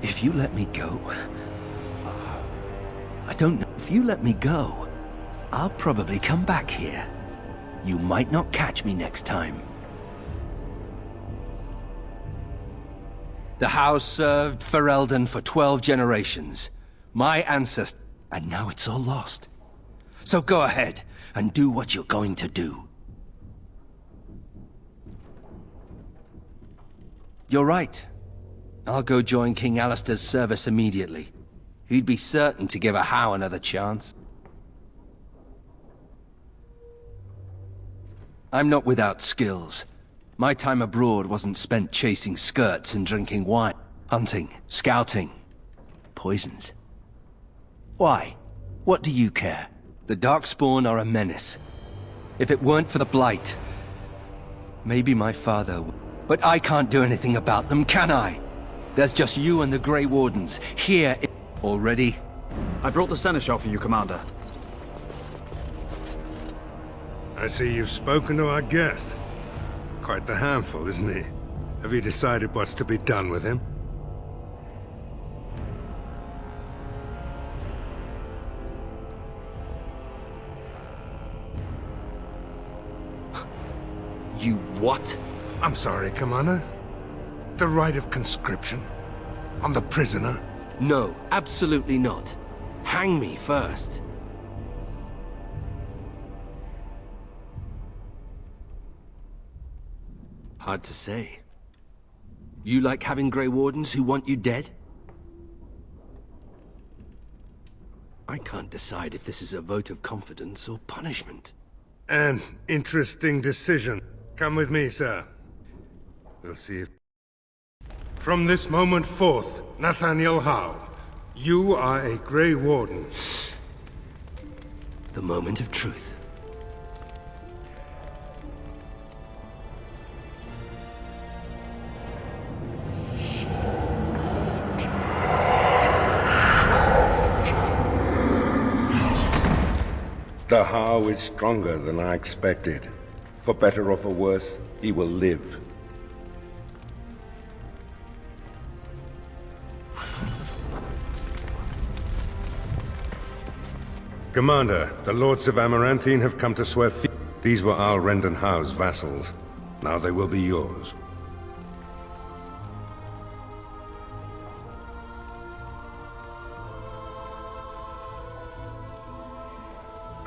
If you let me go... I don't know. If you let me go, I'll probably come back here. You might not catch me next time. The house served Ferelden for 12 generations. My ancestors... And now it's all lost. So go ahead and do what you're going to do. You're right. I'll go join King Alistair's service immediately. He'd be certain to give a Howe another chance. I'm not without skills. My time abroad wasn't spent chasing skirts and drinking wine. Hunting, scouting, poisons. Why? What do you care? The Darkspawn are a menace. If it weren't for the Blight, maybe my father would. But I can't do anything about them, can I? There's just you and the Grey Wardens here already. I brought the Seneschal for you, Commander. I see you've spoken to our guest. Quite the handful, isn't he? Have you decided what's to be done with him? You what? I'm sorry, Commander. The right of conscription? On the prisoner? No, absolutely not. Hang me first. Hard to say. You like having Grey Wardens who want you dead? I can't decide if this is a vote of confidence or punishment. An interesting decision. Come with me, sir. We'll see if... From this moment forth, Nathaniel Howe, you are a Grey Warden. The moment of truth. The Howe is stronger than I expected. For better or for worse, he will live. Commander, the Lords of Amaranthine have come to swear fealty. These were Al Rendon Howe's vassals. Now they will be yours.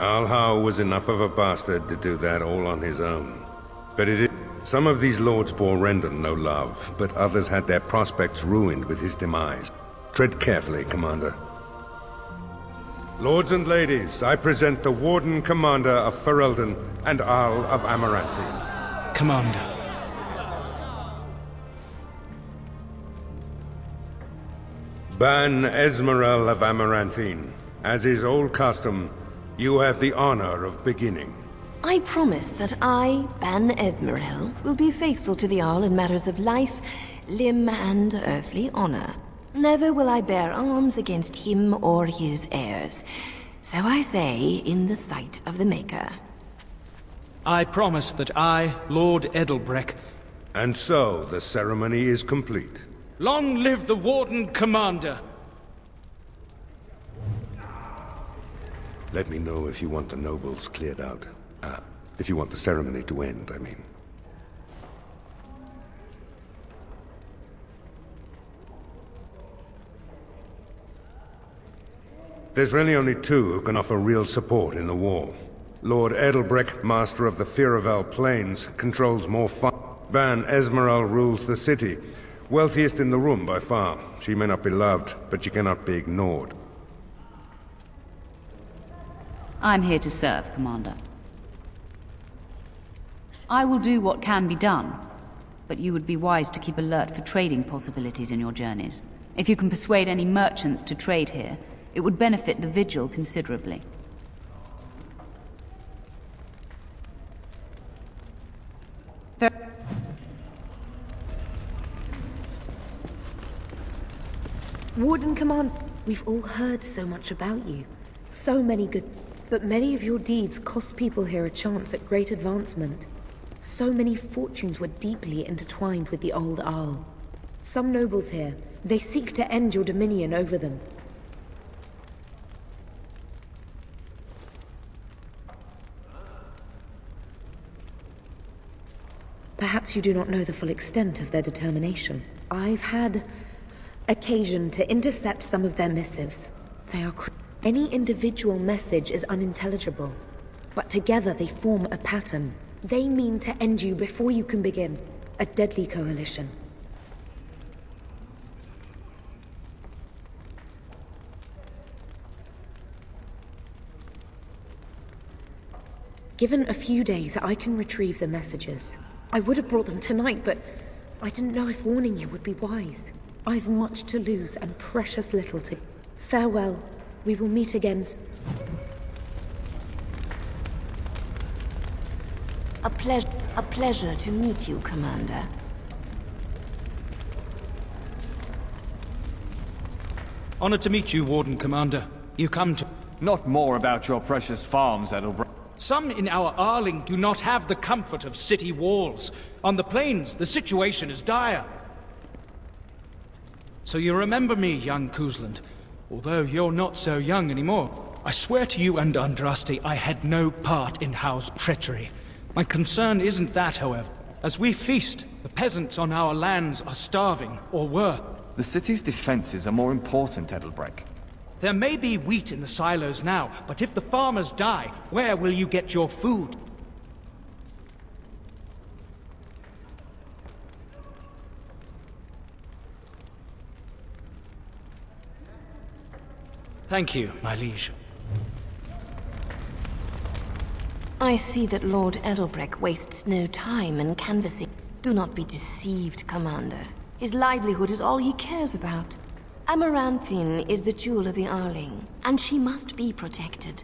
Al Howe was enough of a bastard to do that all on his own. But it is... Some of these lords bore Rendon no love, but others had their prospects ruined with his demise. Tread carefully, Commander. Lords and ladies, I present the Warden Commander of Ferelden and Arl of Amaranthine. Commander. Ban Esmerel of Amaranthine. As is old custom, you have the honor of beginning. I promise that I, Ban Esmerel, will be faithful to the Arl in matters of life, limb, and earthly honor. Never will I bear arms against him or his heirs. So I say, in the sight of the Maker. I promise that I, Lord Edelbreck... And so, the ceremony is complete. Long live the Warden Commander! Let me know if you want the nobles cleared out. If you want the ceremony to end, I mean. There's really only two who can offer real support in the war. Lord Edelbreck, master of the Firavel Plains, controls more Ban Esmerel rules the city. Wealthiest in the room by far. She may not be loved, but she cannot be ignored. I'm here to serve, Commander. I will do what can be done, but you would be wise to keep alert for trading possibilities in your journeys. If you can persuade any merchants to trade here, it would benefit the Vigil considerably. Warden Command, we've all heard so much about you. So many good... But many of your deeds cost people here a chance at great advancement. So many fortunes were deeply intertwined with the old Arl. Some nobles here, they seek to end your dominion over them. Perhaps you do not know the full extent of their determination. I've had occasion to intercept some of their missives. They are Any individual message is unintelligible, but together they form a pattern. They mean to end you before you can begin. A deadly coalition. Given a few days, I can retrieve the messages. I would have brought them tonight, but I didn't know if warning you would be wise. I've much to lose and precious little to... Farewell. We will meet again. A pleasure to meet you, Commander. Honored to meet you, Warden Commander. You come to... Not more about your precious farms, Edelbreck. Some in our Arling do not have the comfort of city walls. On the plains, the situation is dire. So you remember me, young Kuzland. Although you're not so young anymore. I swear to you and Andraste I had no part in Howe's treachery. My concern isn't that, however. As we feast, the peasants on our lands are starving, or were. The city's defenses are more important, Edelbreck. There may be wheat in the silos now, but if the farmers die, where will you get your food? Thank you, my liege. I see that Lord Edelbreck wastes no time in canvassing. Do not be deceived, Commander. His livelihood is all he cares about. Amaranthine is the jewel of the Arling, and she must be protected.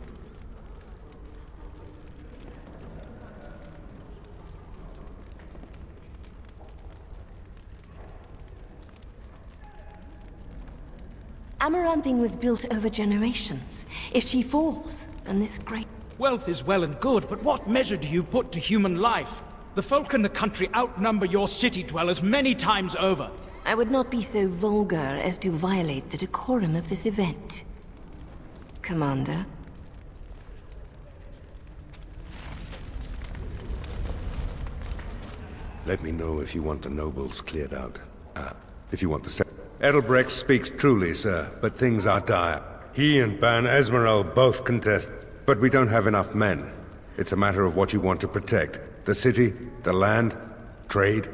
Amaranthine was built over generations. If she falls, then this great... Wealth is well and good, but what measure do you put to human life? The folk in the country outnumber your city dwellers many times over. I would not be so vulgar as to violate the decorum of this event. Commander? Let me know if you want the nobles cleared out. If you want the... Edelbrecht speaks truly, sir, but things are dire. He and Ban Esmeralda both contest, but we don't have enough men. It's a matter of what you want to protect. The city, the land, trade.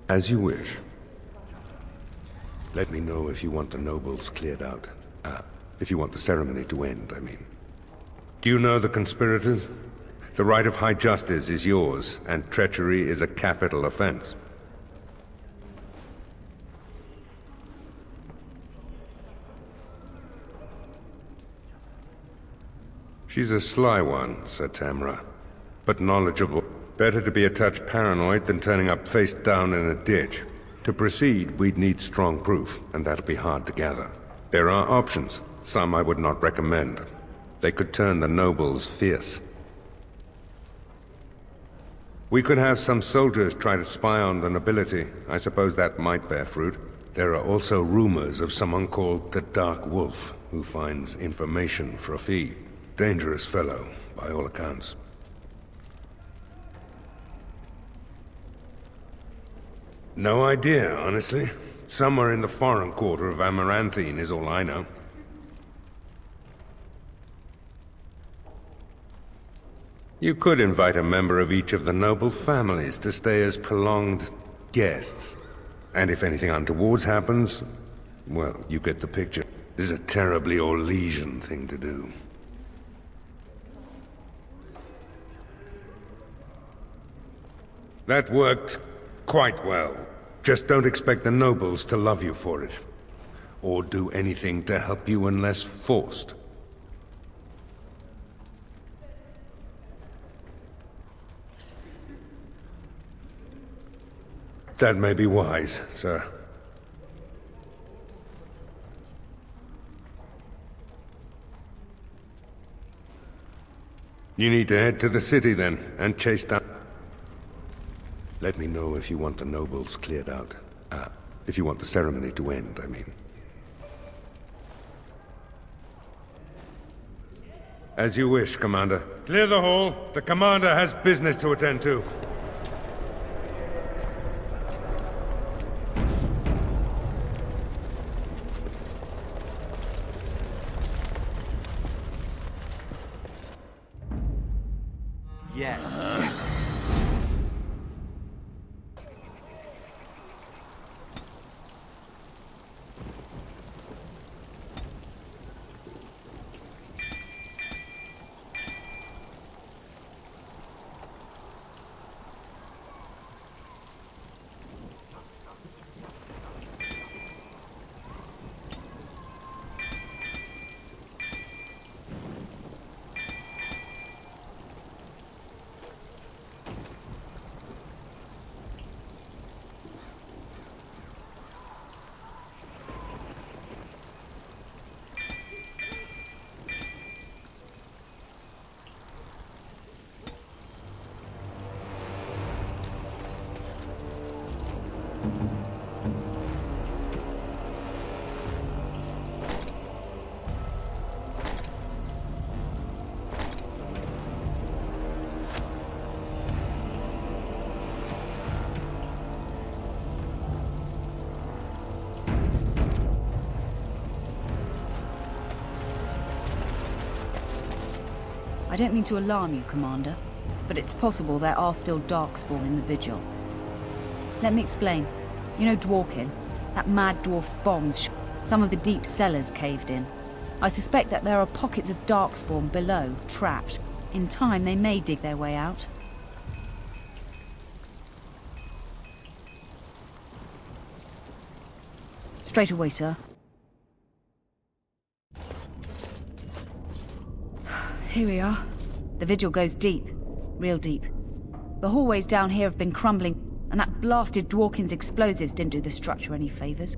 As you wish. Let me know if you want the nobles cleared out. If you want the ceremony to end, I mean. Do you know the conspirators? The right of high justice is yours, and treachery is a capital offense. She's a sly one, Sir Tamra, but knowledgeable. Better to be a touch paranoid than turning up face down in a ditch. To proceed, we'd need strong proof, and that'll be hard to gather. There are options, some I would not recommend. They could turn the nobles fierce. We could have some soldiers try to spy on the nobility. I suppose that might bear fruit. There are also rumors of someone called the Dark Wolf, who finds information for a fee. Dangerous fellow, by all accounts. No idea, honestly. Somewhere in the foreign quarter of Amaranthine is all I know. You could invite a member of each of the noble families to stay as prolonged guests. And if anything untoward happens, well, you get the picture. This is a terribly Orlesian thing to do. That worked quite well. Just don't expect the nobles to love you for it. Or do anything to help you unless forced. That may be wise, sir. You need to head to the city then, and chase down... Let me know if you want the nobles cleared out. If you want the ceremony to end, I mean. As you wish, Commander. Clear the hall. The Commander has business to attend to. Yes. I don't mean to alarm you, Commander, but it's possible there are still Darkspawn in the Vigil. Let me explain. You know Dworkin? That mad dwarf's bombs. Some of the deep cellars caved in. I suspect that there are pockets of Darkspawn below, trapped. In time, they may dig their way out. Straight away, sir. Here we are. The Vigil goes deep. Real deep. The hallways down here have been crumbling, and that blasted Dworkin's explosives didn't do the structure any favors.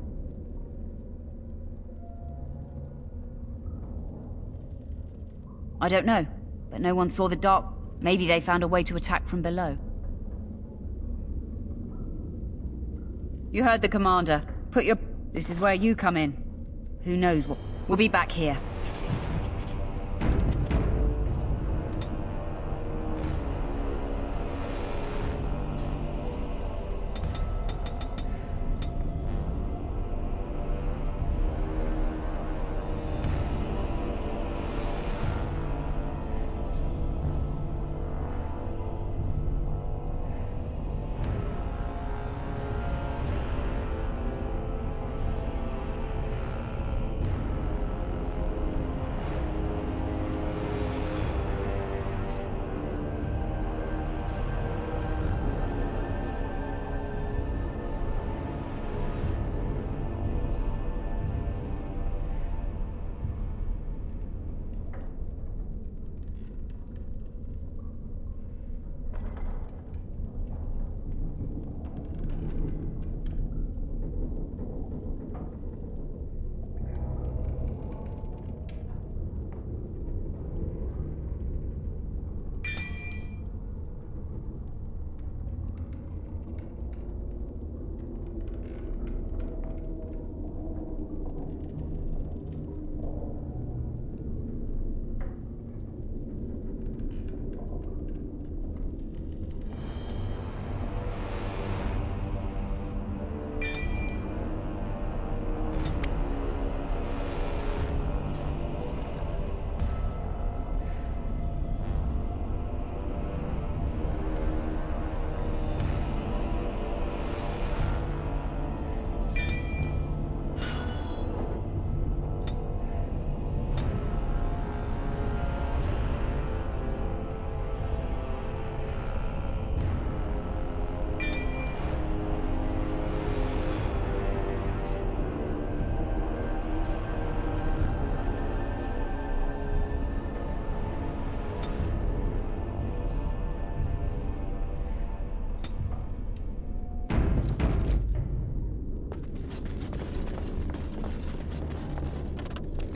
I don't know, but no one saw the dark. Maybe they found a way to attack from below. You heard the commander. Put your... This is where you come in. Who knows what... We'll be back here.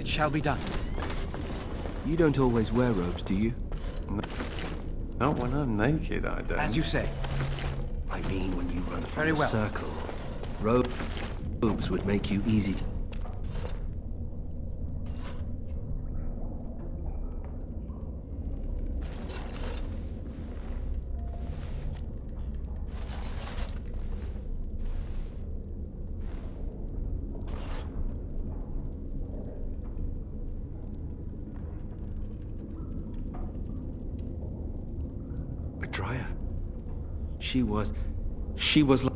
Shall be done. You don't always wear robes, do you? Not when I'm naked, I don't. As you say. I mean when you run from Very the well. circle. Robes would make you easy to... Dryer. She was like...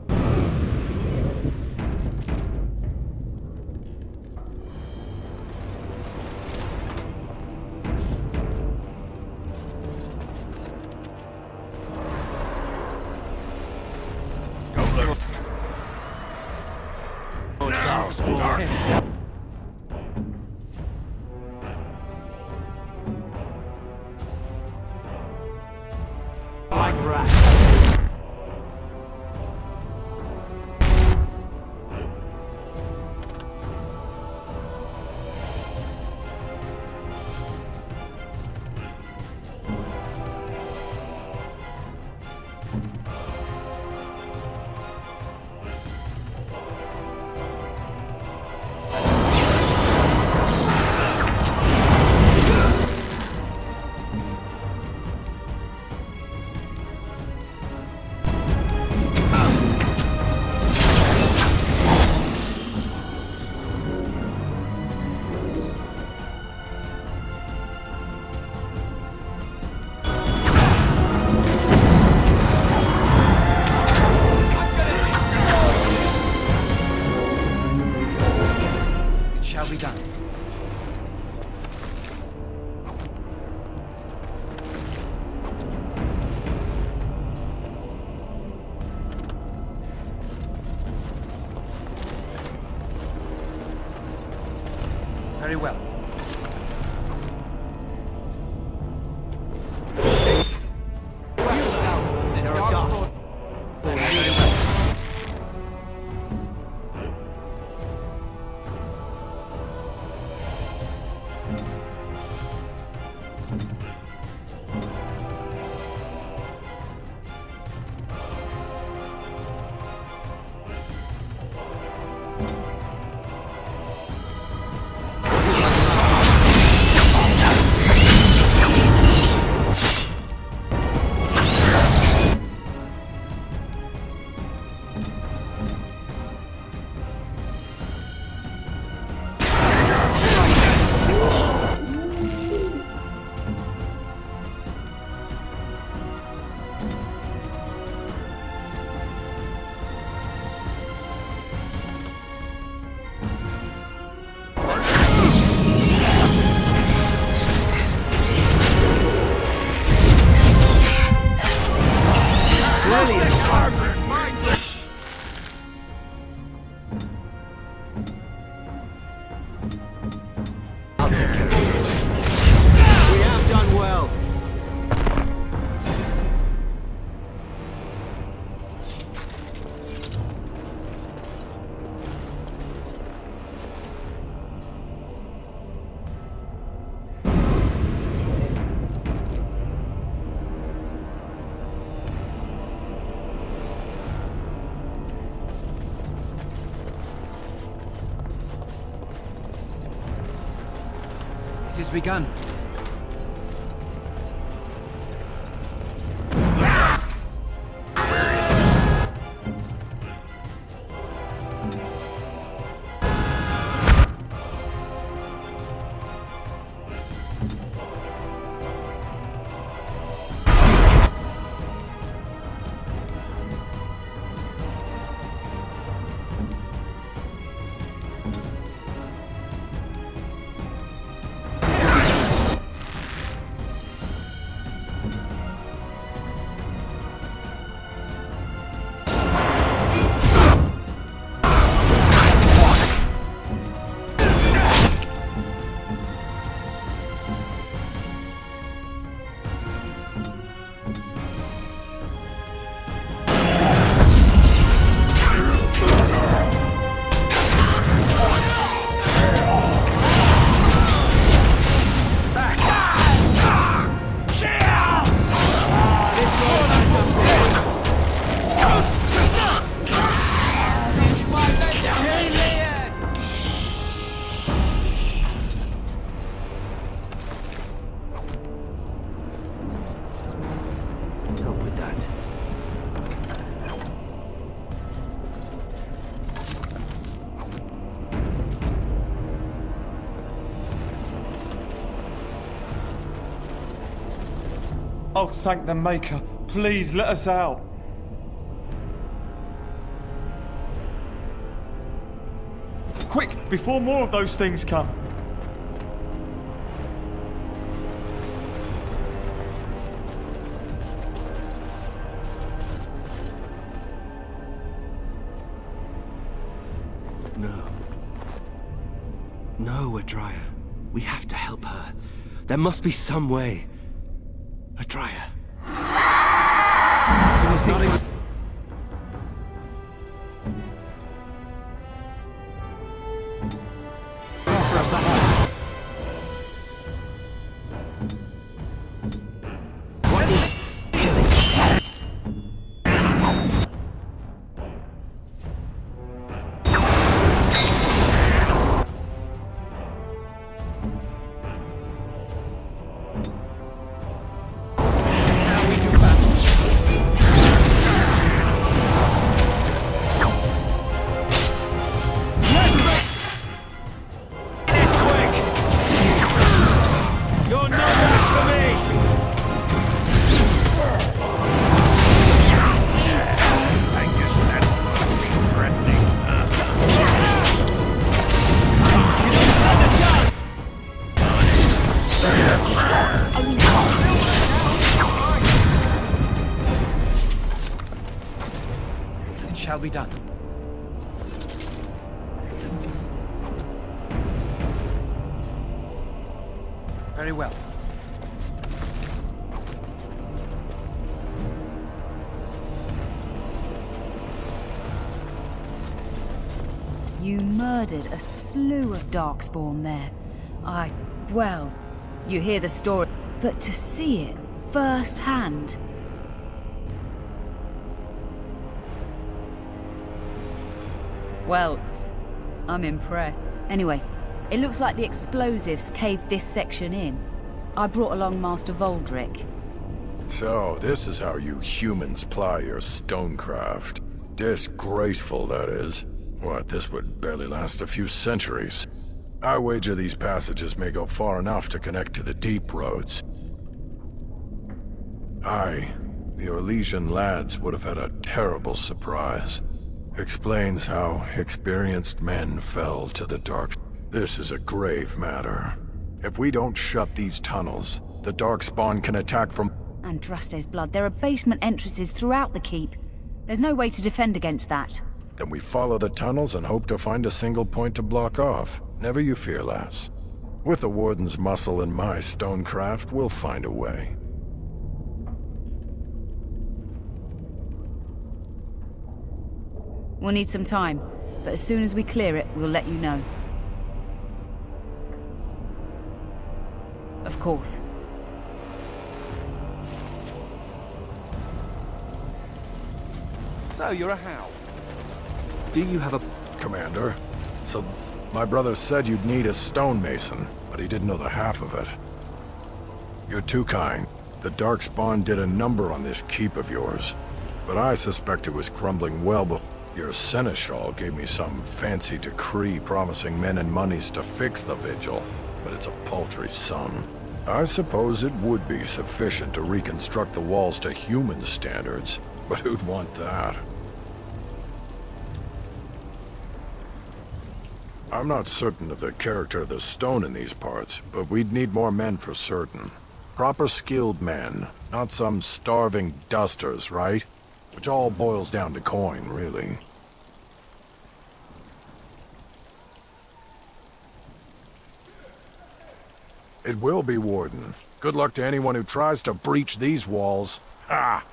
Very well. I'll take care of it. We have done well. It has begun. Oh, thank the Maker. Please let us out. Quick, before more of those things come. No. No, Adria. We have to help her. There must be some way. Adria. It is not a... It shall be done. Very well. You murdered a slew of Darkspawn there. Well, you hear the story, but to see it firsthand. Well, I'm impressed. Anyway, it looks like the explosives caved this section in. I brought along Master Voldrick. So, this is how you humans ply your stonecraft. Disgraceful, that is. What, this would barely last a few centuries. I wager these passages may go far enough to connect to the deep roads. The Orlesian lads would have had a terrible surprise. Explains how experienced men fell to the dark. This is a grave matter. If we don't shut these tunnels, the Darkspawn can attack from... Andraste's blood. There are basement entrances throughout the keep. There's no way to defend against that. Then we follow the tunnels and hope to find a single point to block off. Never you fear, lass. With the Warden's muscle and my stonecraft, we'll find a way. We'll need some time, but as soon as we clear it, we'll let you know. Of course. So, you're a How? Do you have a... Commander? So, my brother said you'd need a stonemason, but he didn't know the half of it. You're too kind. The Darkspawn did a number on this keep of yours, but I suspect it was crumbling well before... Your seneschal gave me some fancy decree promising men and monies to fix the vigil, but it's a paltry sum. I suppose it would be sufficient to reconstruct the walls to human standards, but who'd want that? I'm not certain of the character of the stone in these parts, but we'd need more men for certain. Proper skilled men, not some starving dusters, right? Which all boils down to coin, really. It will be, Warden. Good luck to anyone who tries to breach these walls. Ha!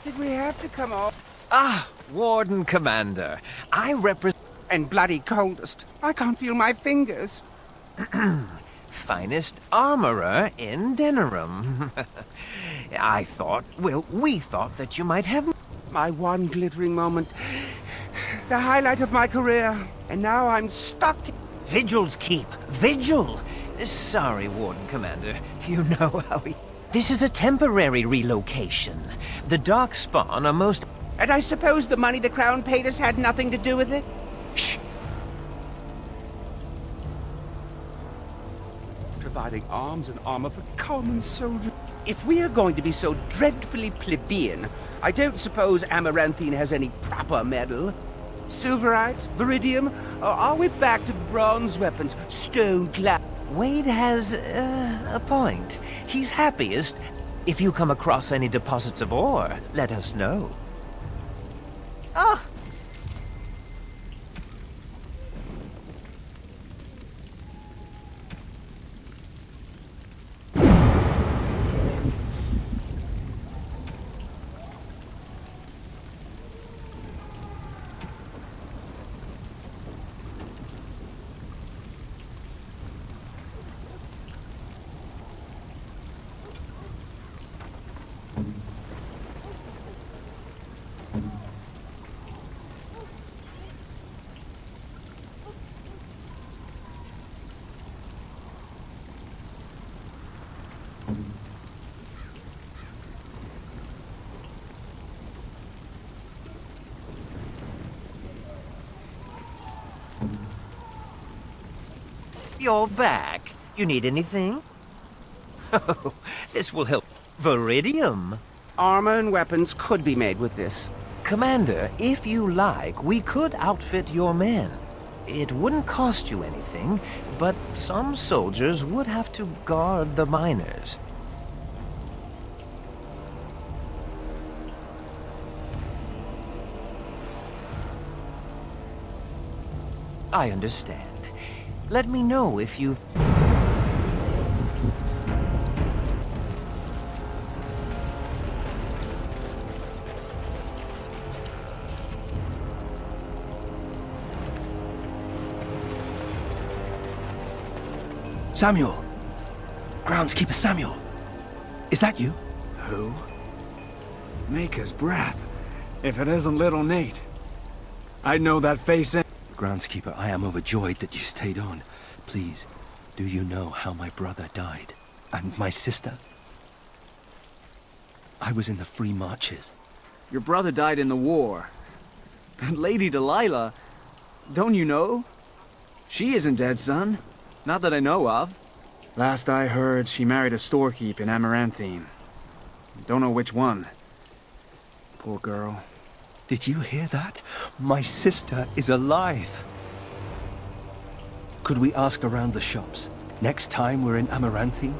Did we have to come off? Ah, Warden Commander. I represent... And bloody coldest. I can't feel my fingers. Finest armorer in Denerim. we thought that you might have... My one glittering moment. The highlight of my career. And now I'm stuck. Vigil's keep. Vigil! Sorry, Warden Commander. You know how we... This is a temporary relocation. The Darkspawn are most... And I suppose the money the Crown paid us had nothing to do with it? Shh! Providing arms and armor for common soldiers. If we are going to be so dreadfully plebeian, I don't suppose Amaranthine has any proper metal. Silverite? Viridium? Or are we back to bronze weapons? Stone clad? Wade has a point. He's happiest. If you come across any deposits of ore, let us know. Ah! You're back. You need anything? Oh, this will help. Viridium. Armor and weapons could be made with this. Commander, if you like, we could outfit your men. It wouldn't cost you anything, but some soldiers would have to guard the miners. I understand. Let me know if you've... Samuel! Groundskeeper Samuel! Is that you? Who? Maker's breath. If it isn't little Nate. I'd know that face in... Groundskeeper, I am overjoyed that you stayed on. Please, do you know how my brother died? And my sister? I was in the Free Marches. Your brother died in the war. And Lady Delilah... Don't you know? She isn't dead, son. Not that I know of. Last I heard, she married a storekeep in Amaranthine. Don't know which one. Poor girl. Did you hear that? My sister is alive. Could we ask around the shops next time we're in Amaranthine?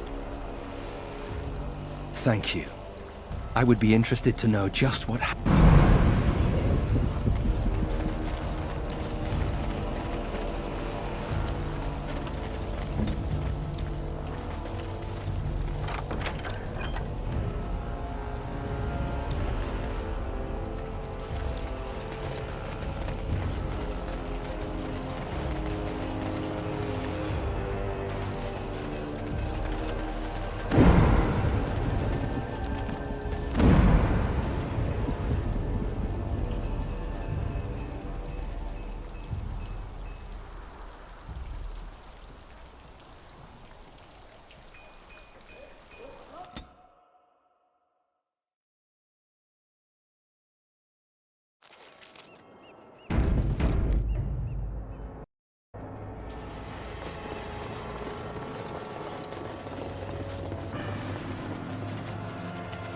Thank you. I would be interested to know just what happened.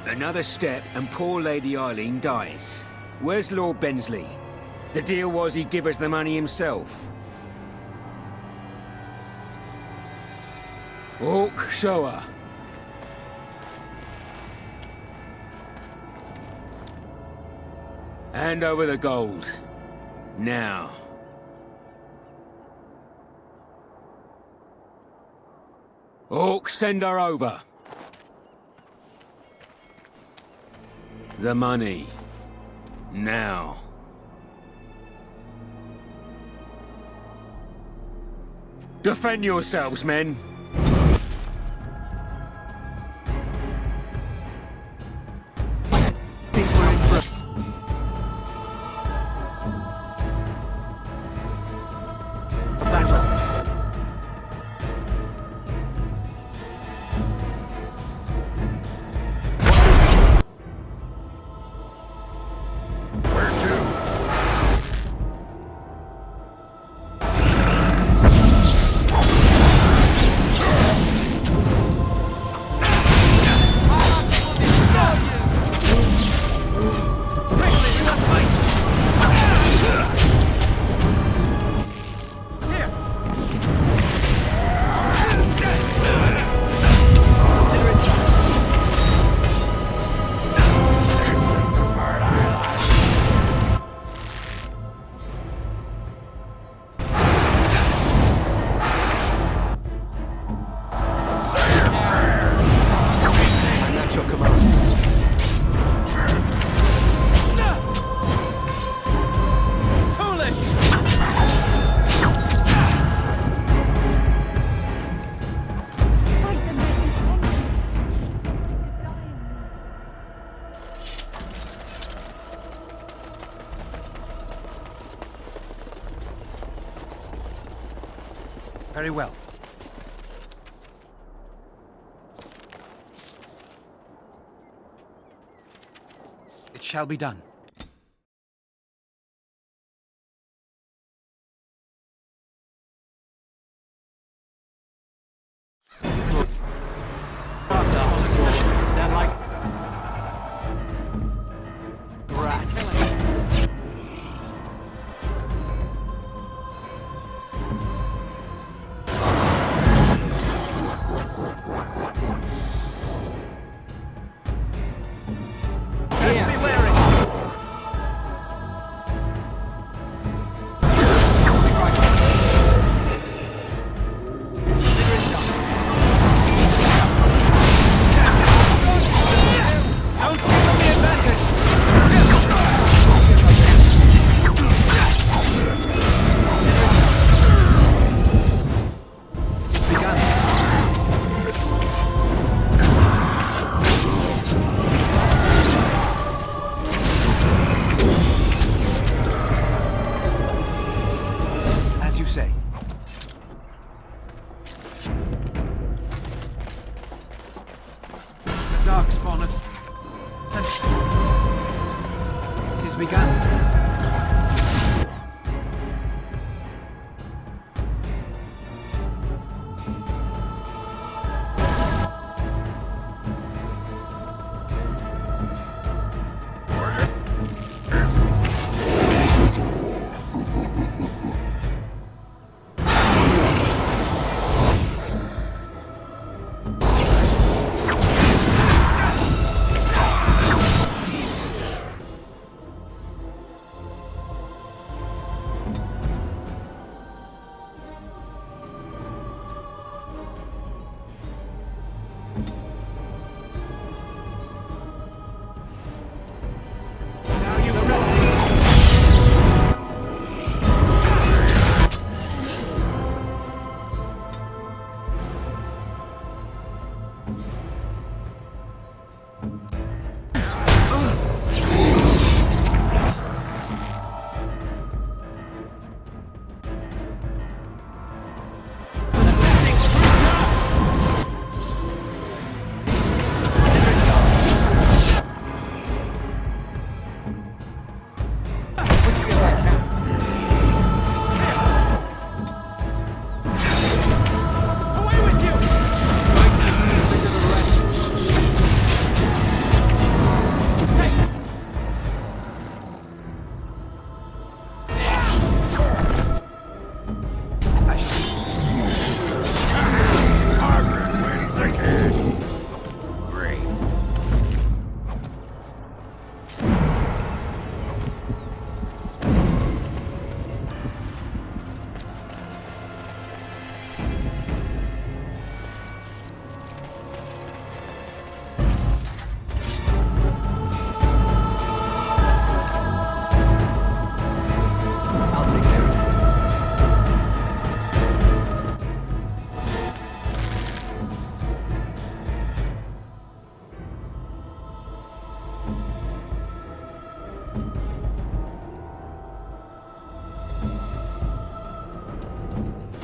Another step and poor Lady Eileen dies. Where's Lord Bensley? The deal was he'd give us the money himself. Orc, show her. Hand over the gold. Now. Orc, send her over. The money. Now. Defend yourselves, men. Very well. It shall be done. They're like rats.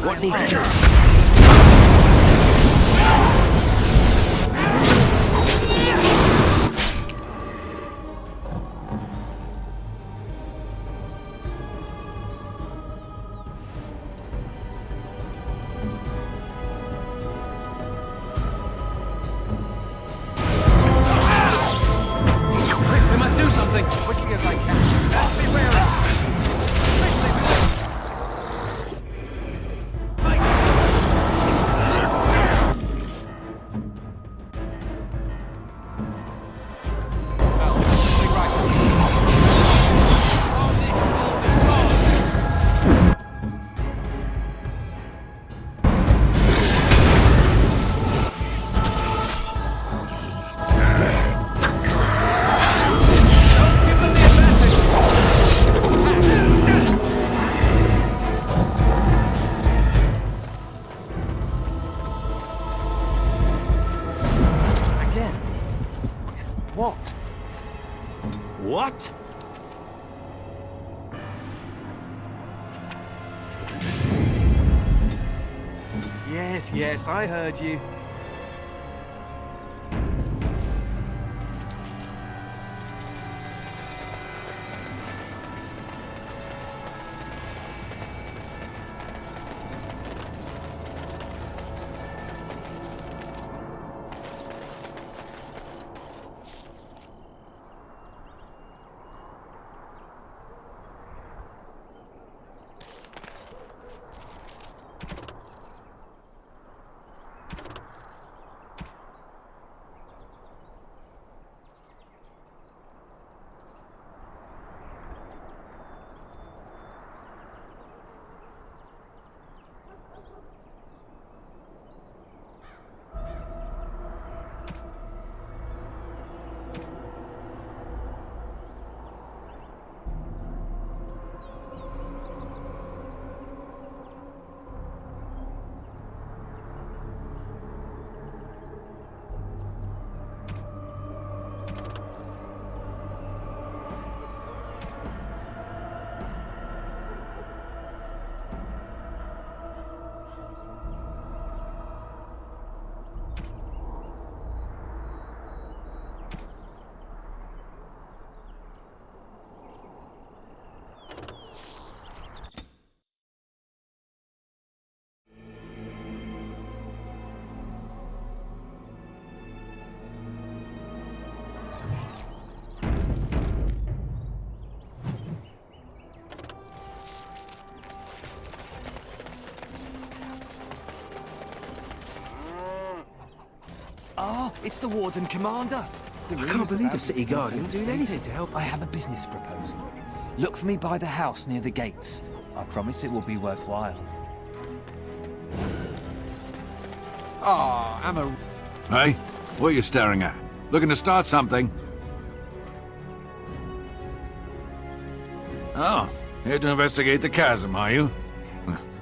What needs to We must do something, quickly as I can. Let's be wary. What? What? Yes, yes, I heard you. Ah, it's the Warden Commander. I can't believe the City Guardian doing anything to help. I have a business proposal. Look for me by the house near the gates. I promise it will be worthwhile. Oh, I'm a... Hey, what are you staring at? Looking to start something? Oh, here to investigate the chasm, are you?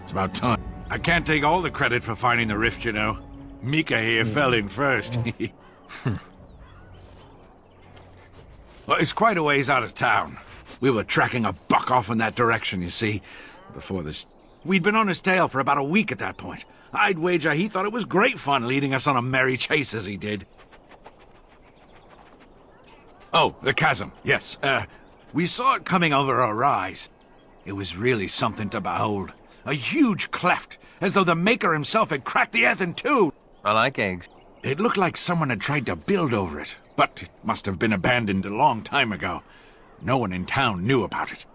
It's about time. I can't take all the credit for finding the rift, you know. Mika here fell in first. Well, it's quite a ways out of town. We were tracking a buck off in that direction, you see, before this... We'd been on his tail for about a week at that point. I'd wager he thought it was great fun leading us on a merry chase as he did. Oh, the chasm, yes. We saw it coming over a rise. It was really something to behold. A huge cleft, as though the Maker himself had cracked the earth in two. I like eggs. It looked like someone had tried to build over it, but it must have been abandoned a long time ago. No one in town knew about it.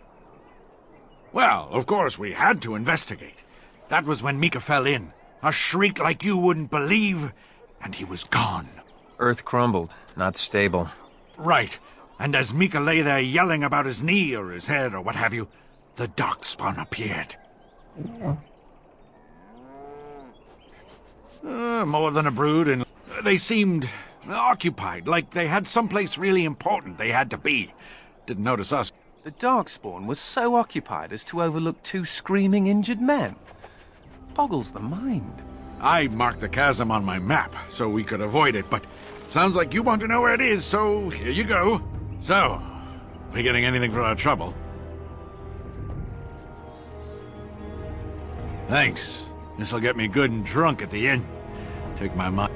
Well, of course, we had to investigate. That was when Mika fell in. A shriek like you wouldn't believe, and he was gone. Earth crumbled, not stable. Right. And as Mika lay there yelling about his knee or his head or what have you, the Darkspawn appeared. More than a brood, and they seemed occupied, like they had someplace really important they had to be. Didn't notice us. The Darkspawn was so occupied as to overlook two screaming injured men. Boggles the mind. I marked the chasm on my map so we could avoid it, but sounds like you want to know where it is, so here you go. So, we getting anything for our trouble? Thanks. This'll get me good and drunk at the end. Take my money.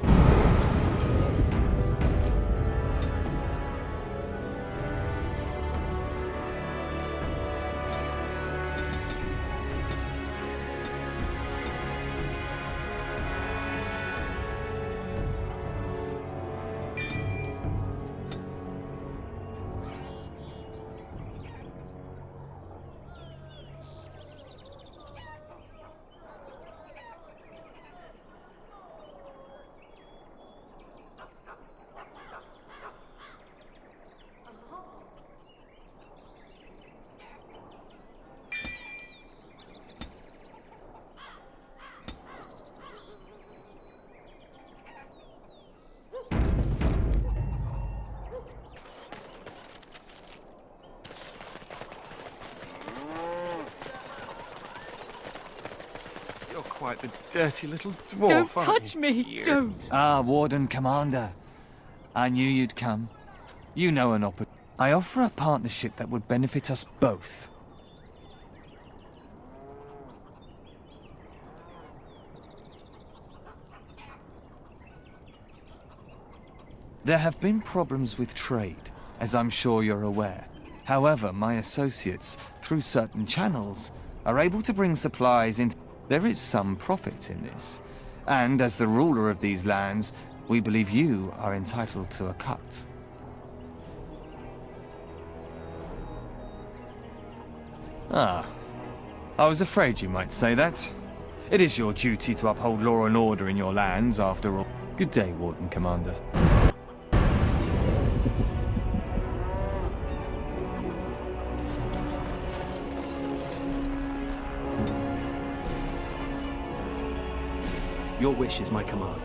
Quite the dirty little dwarf. Don't aren't touch you? me! Don't! Ah, Warden Commander. I knew you'd come. You know an opportunity. I offer a partnership that would benefit us both. There have been problems with trade, as I'm sure you're aware. However, my associates, through certain channels, are able to bring supplies in. There is some profit in this. And as the ruler of these lands, we believe you are entitled to a cut. Ah. I was afraid you might say that. It is your duty to uphold law and order in your lands, after all. Good day, Warden Commander. Your wish is my command.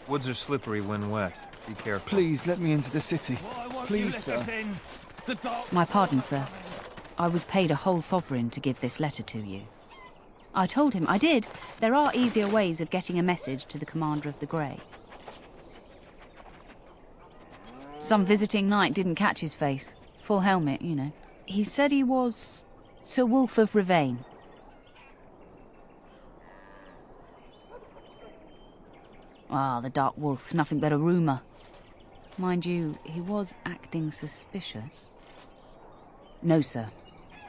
Woods are slippery when wet. Be careful. Please let me into the city. Please, sir. My pardon, sir. I was paid a whole sovereign to give this letter to you. I told him I did. There are easier ways of getting a message to the Commander of the Grey. Some visiting knight didn't catch his face. Full helmet, you know. He said he was Sir Wolf of Rivain. Ah, the Dark Wolf's nothing but a rumour. Mind you, he was acting suspicious. No, sir.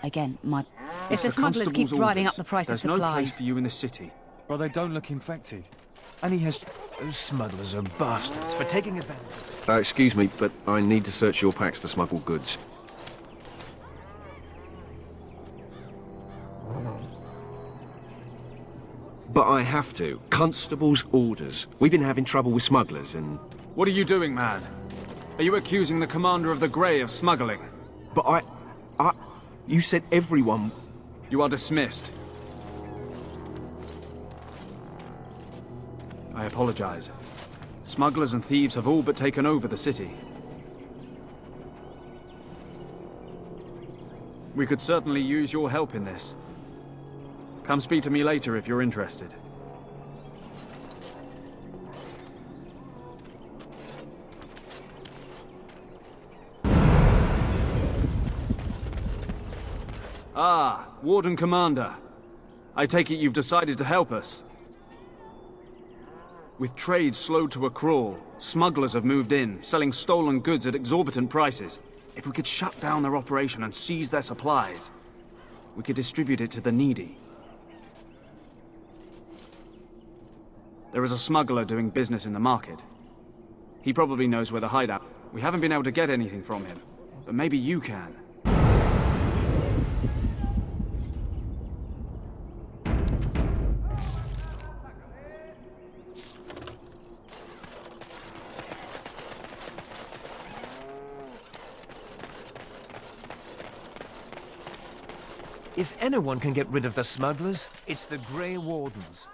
Again, my... If the smugglers keep driving up the price of supplies... There's no place for you in the city. Well, they don't look infected. And he has... Those smugglers are bastards for taking advantage. Excuse me, but I need to search your packs for smuggled goods. But I have to. Constable's orders. We've been having trouble with smugglers and... What are you doing, man? Are you accusing the Commander of the Grey of smuggling? But you said everyone... You are dismissed. I apologize. Smugglers and thieves have all but taken over the city. We could certainly use your help in this. Come speak to me later if you're interested. Ah, Warden Commander. I take it you've decided to help us. With trade slowed to a crawl, smugglers have moved in, selling stolen goods at exorbitant prices. If we could shut down their operation and seize their supplies, we could distribute it to the needy. There is a smuggler doing business in the market. He probably knows where the hideout. We haven't been able to get anything from him, but maybe you can. If anyone can get rid of the smugglers, it's the Grey Wardens.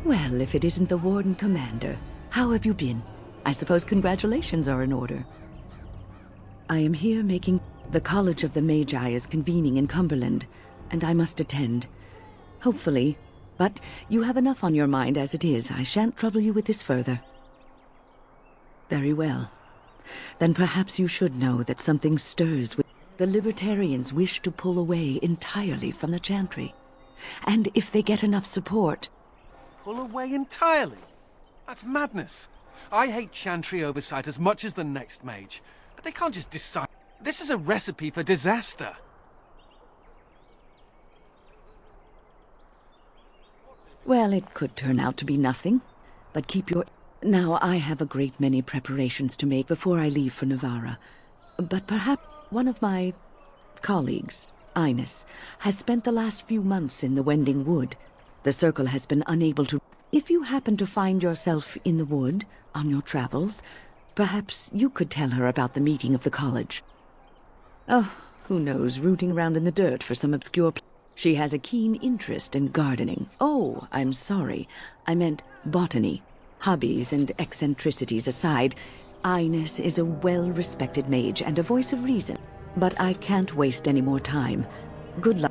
Well, if it isn't the Warden Commander, how have you been? I suppose congratulations are in order. I am here making... The College of the Magi is convening in Cumberland, and I must attend. Hopefully. But you have enough on your mind as it is. I shan't trouble you with this further. Very well. Then perhaps you should know that something stirs with... The Libertarians wish to pull away entirely from the Chantry. And if they get enough support... Pull away entirely? That's madness. I hate Chantry oversight as much as the next mage, but they can't just decide. This is a recipe for disaster. Well, it could turn out to be nothing, but keep your... Now, I have a great many preparations to make before I leave for Navarra, but perhaps one of my colleagues, Ines, has spent the last few months in the Wending Wood. The Circle has been unable to... If you happen to find yourself in the wood on your travels, perhaps you could tell her about the meeting of the college. Oh, who knows, rooting around in the dirt for some obscure... She has a keen interest in gardening. Oh, I'm sorry. I meant botany. Hobbies and eccentricities aside, Ines is a well-respected mage and a voice of reason. But I can't waste any more time. Good luck.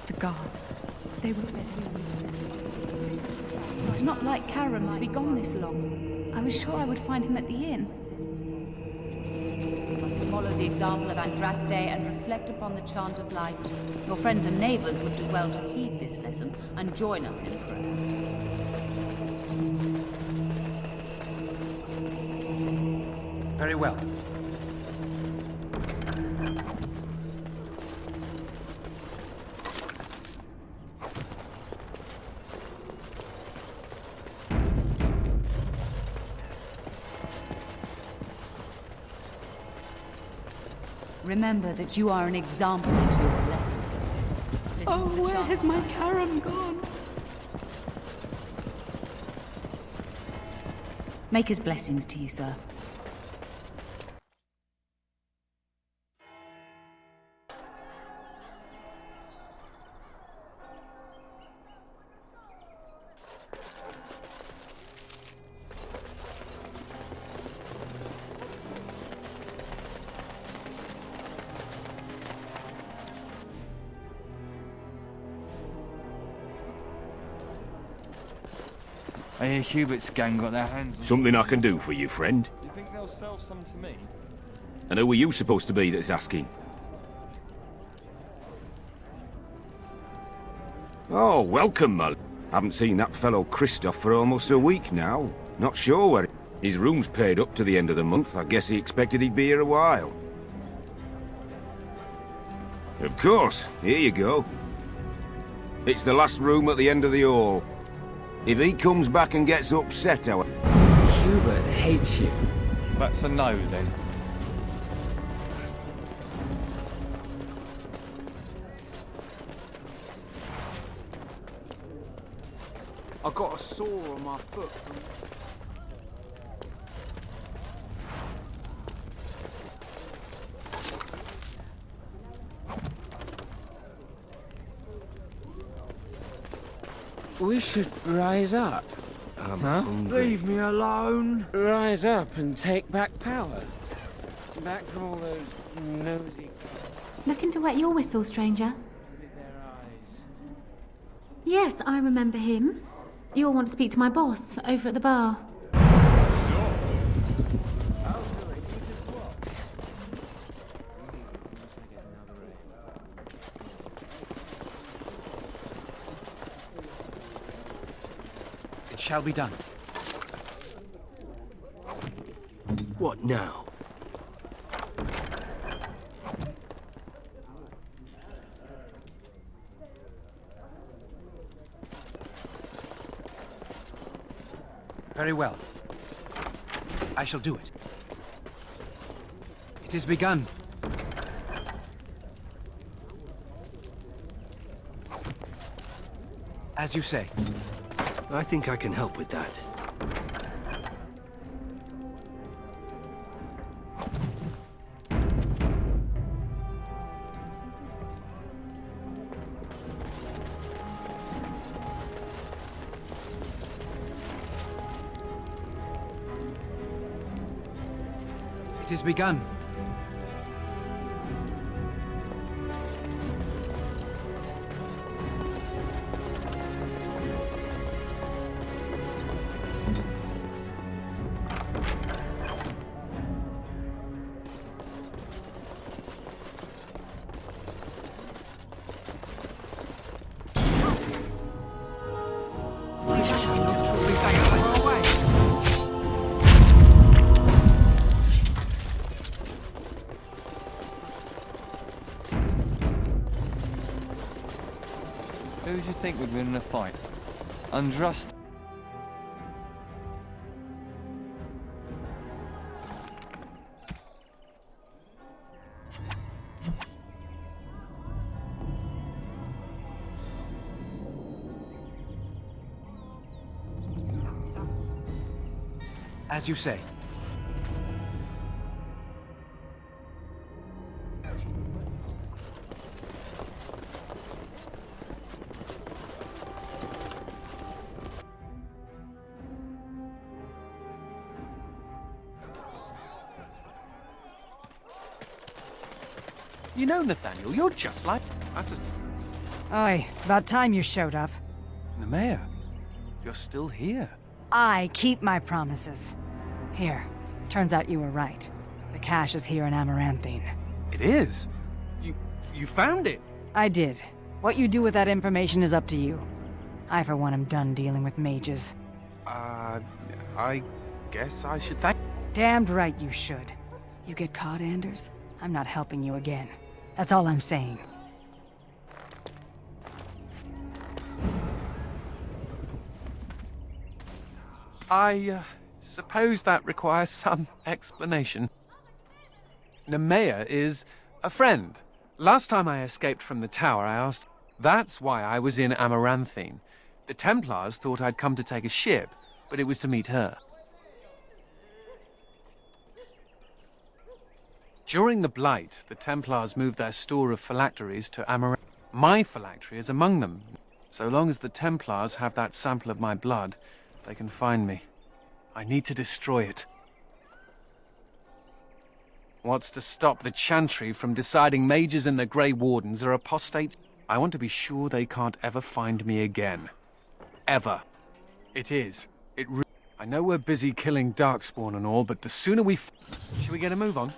The guards. They were better. It's not like Karam to be gone this long. I was sure I would find him at the inn. You must follow the example of Andraste and reflect upon the chant of light. Your friends and neighbors would do well to heed this lesson and join us in prayer. Very well. Remember that you are an example to your lessons. Oh, where has my Karam gone? Make his blessings to you, sir. I hear Hubert's gang got their hands on... Something I can do for you, friend? You think they'll sell some to me? And who are you supposed to be that's asking? Oh, welcome, Mull. Haven't seen that fellow Christoph for almost a week now. Not sure where... His room's paid up to the end of the month. I guess he expected he'd be here a while. Of course. Here you go. It's the last room at the end of the hall. If he comes back and gets upset, Hubert hates you. That's a no, then. I got a sore on my foot. We should rise up. Huh? Leave me alone. Rise up and take back power. Back from all those nosy... Looking to wet your whistle, stranger? Yes, I remember him. You'll want to speak to my boss over at the bar. It shall be done. What now? Very well. I shall do it. It is begun. As you say. I think I can help with that. It is begun. think we'd win in a fight. Undrust. As you say. You know, Nathaniel, you're just like... That's a... Oi, about time you showed up. Nemea, you're still here. I keep my promises. Here, turns out you were right. The cache is here in Amaranthine. It is? You found it? I did. What you do with that information is up to you. I, for one, am done dealing with mages. I guess I should thank... Damned right you should. You get caught, Anders, I'm not helping you again. That's all I'm saying. I suppose that requires some explanation. Nemea is a friend. Last time I escaped from the tower, I asked... That's why I was in Amaranthine. The Templars thought I'd come to take a ship, but it was to meet her. During the Blight, the Templars moved their store of phylacteries to Amaranthine. My phylactery is among them. So long as the Templars have that sample of my blood, they can find me. I need to destroy it. What's to stop the Chantry from deciding mages and the Grey Wardens are apostates? I want to be sure they can't ever find me again. Ever. It is. I know we're busy killing Darkspawn and all, but the sooner we... Should we get a move on?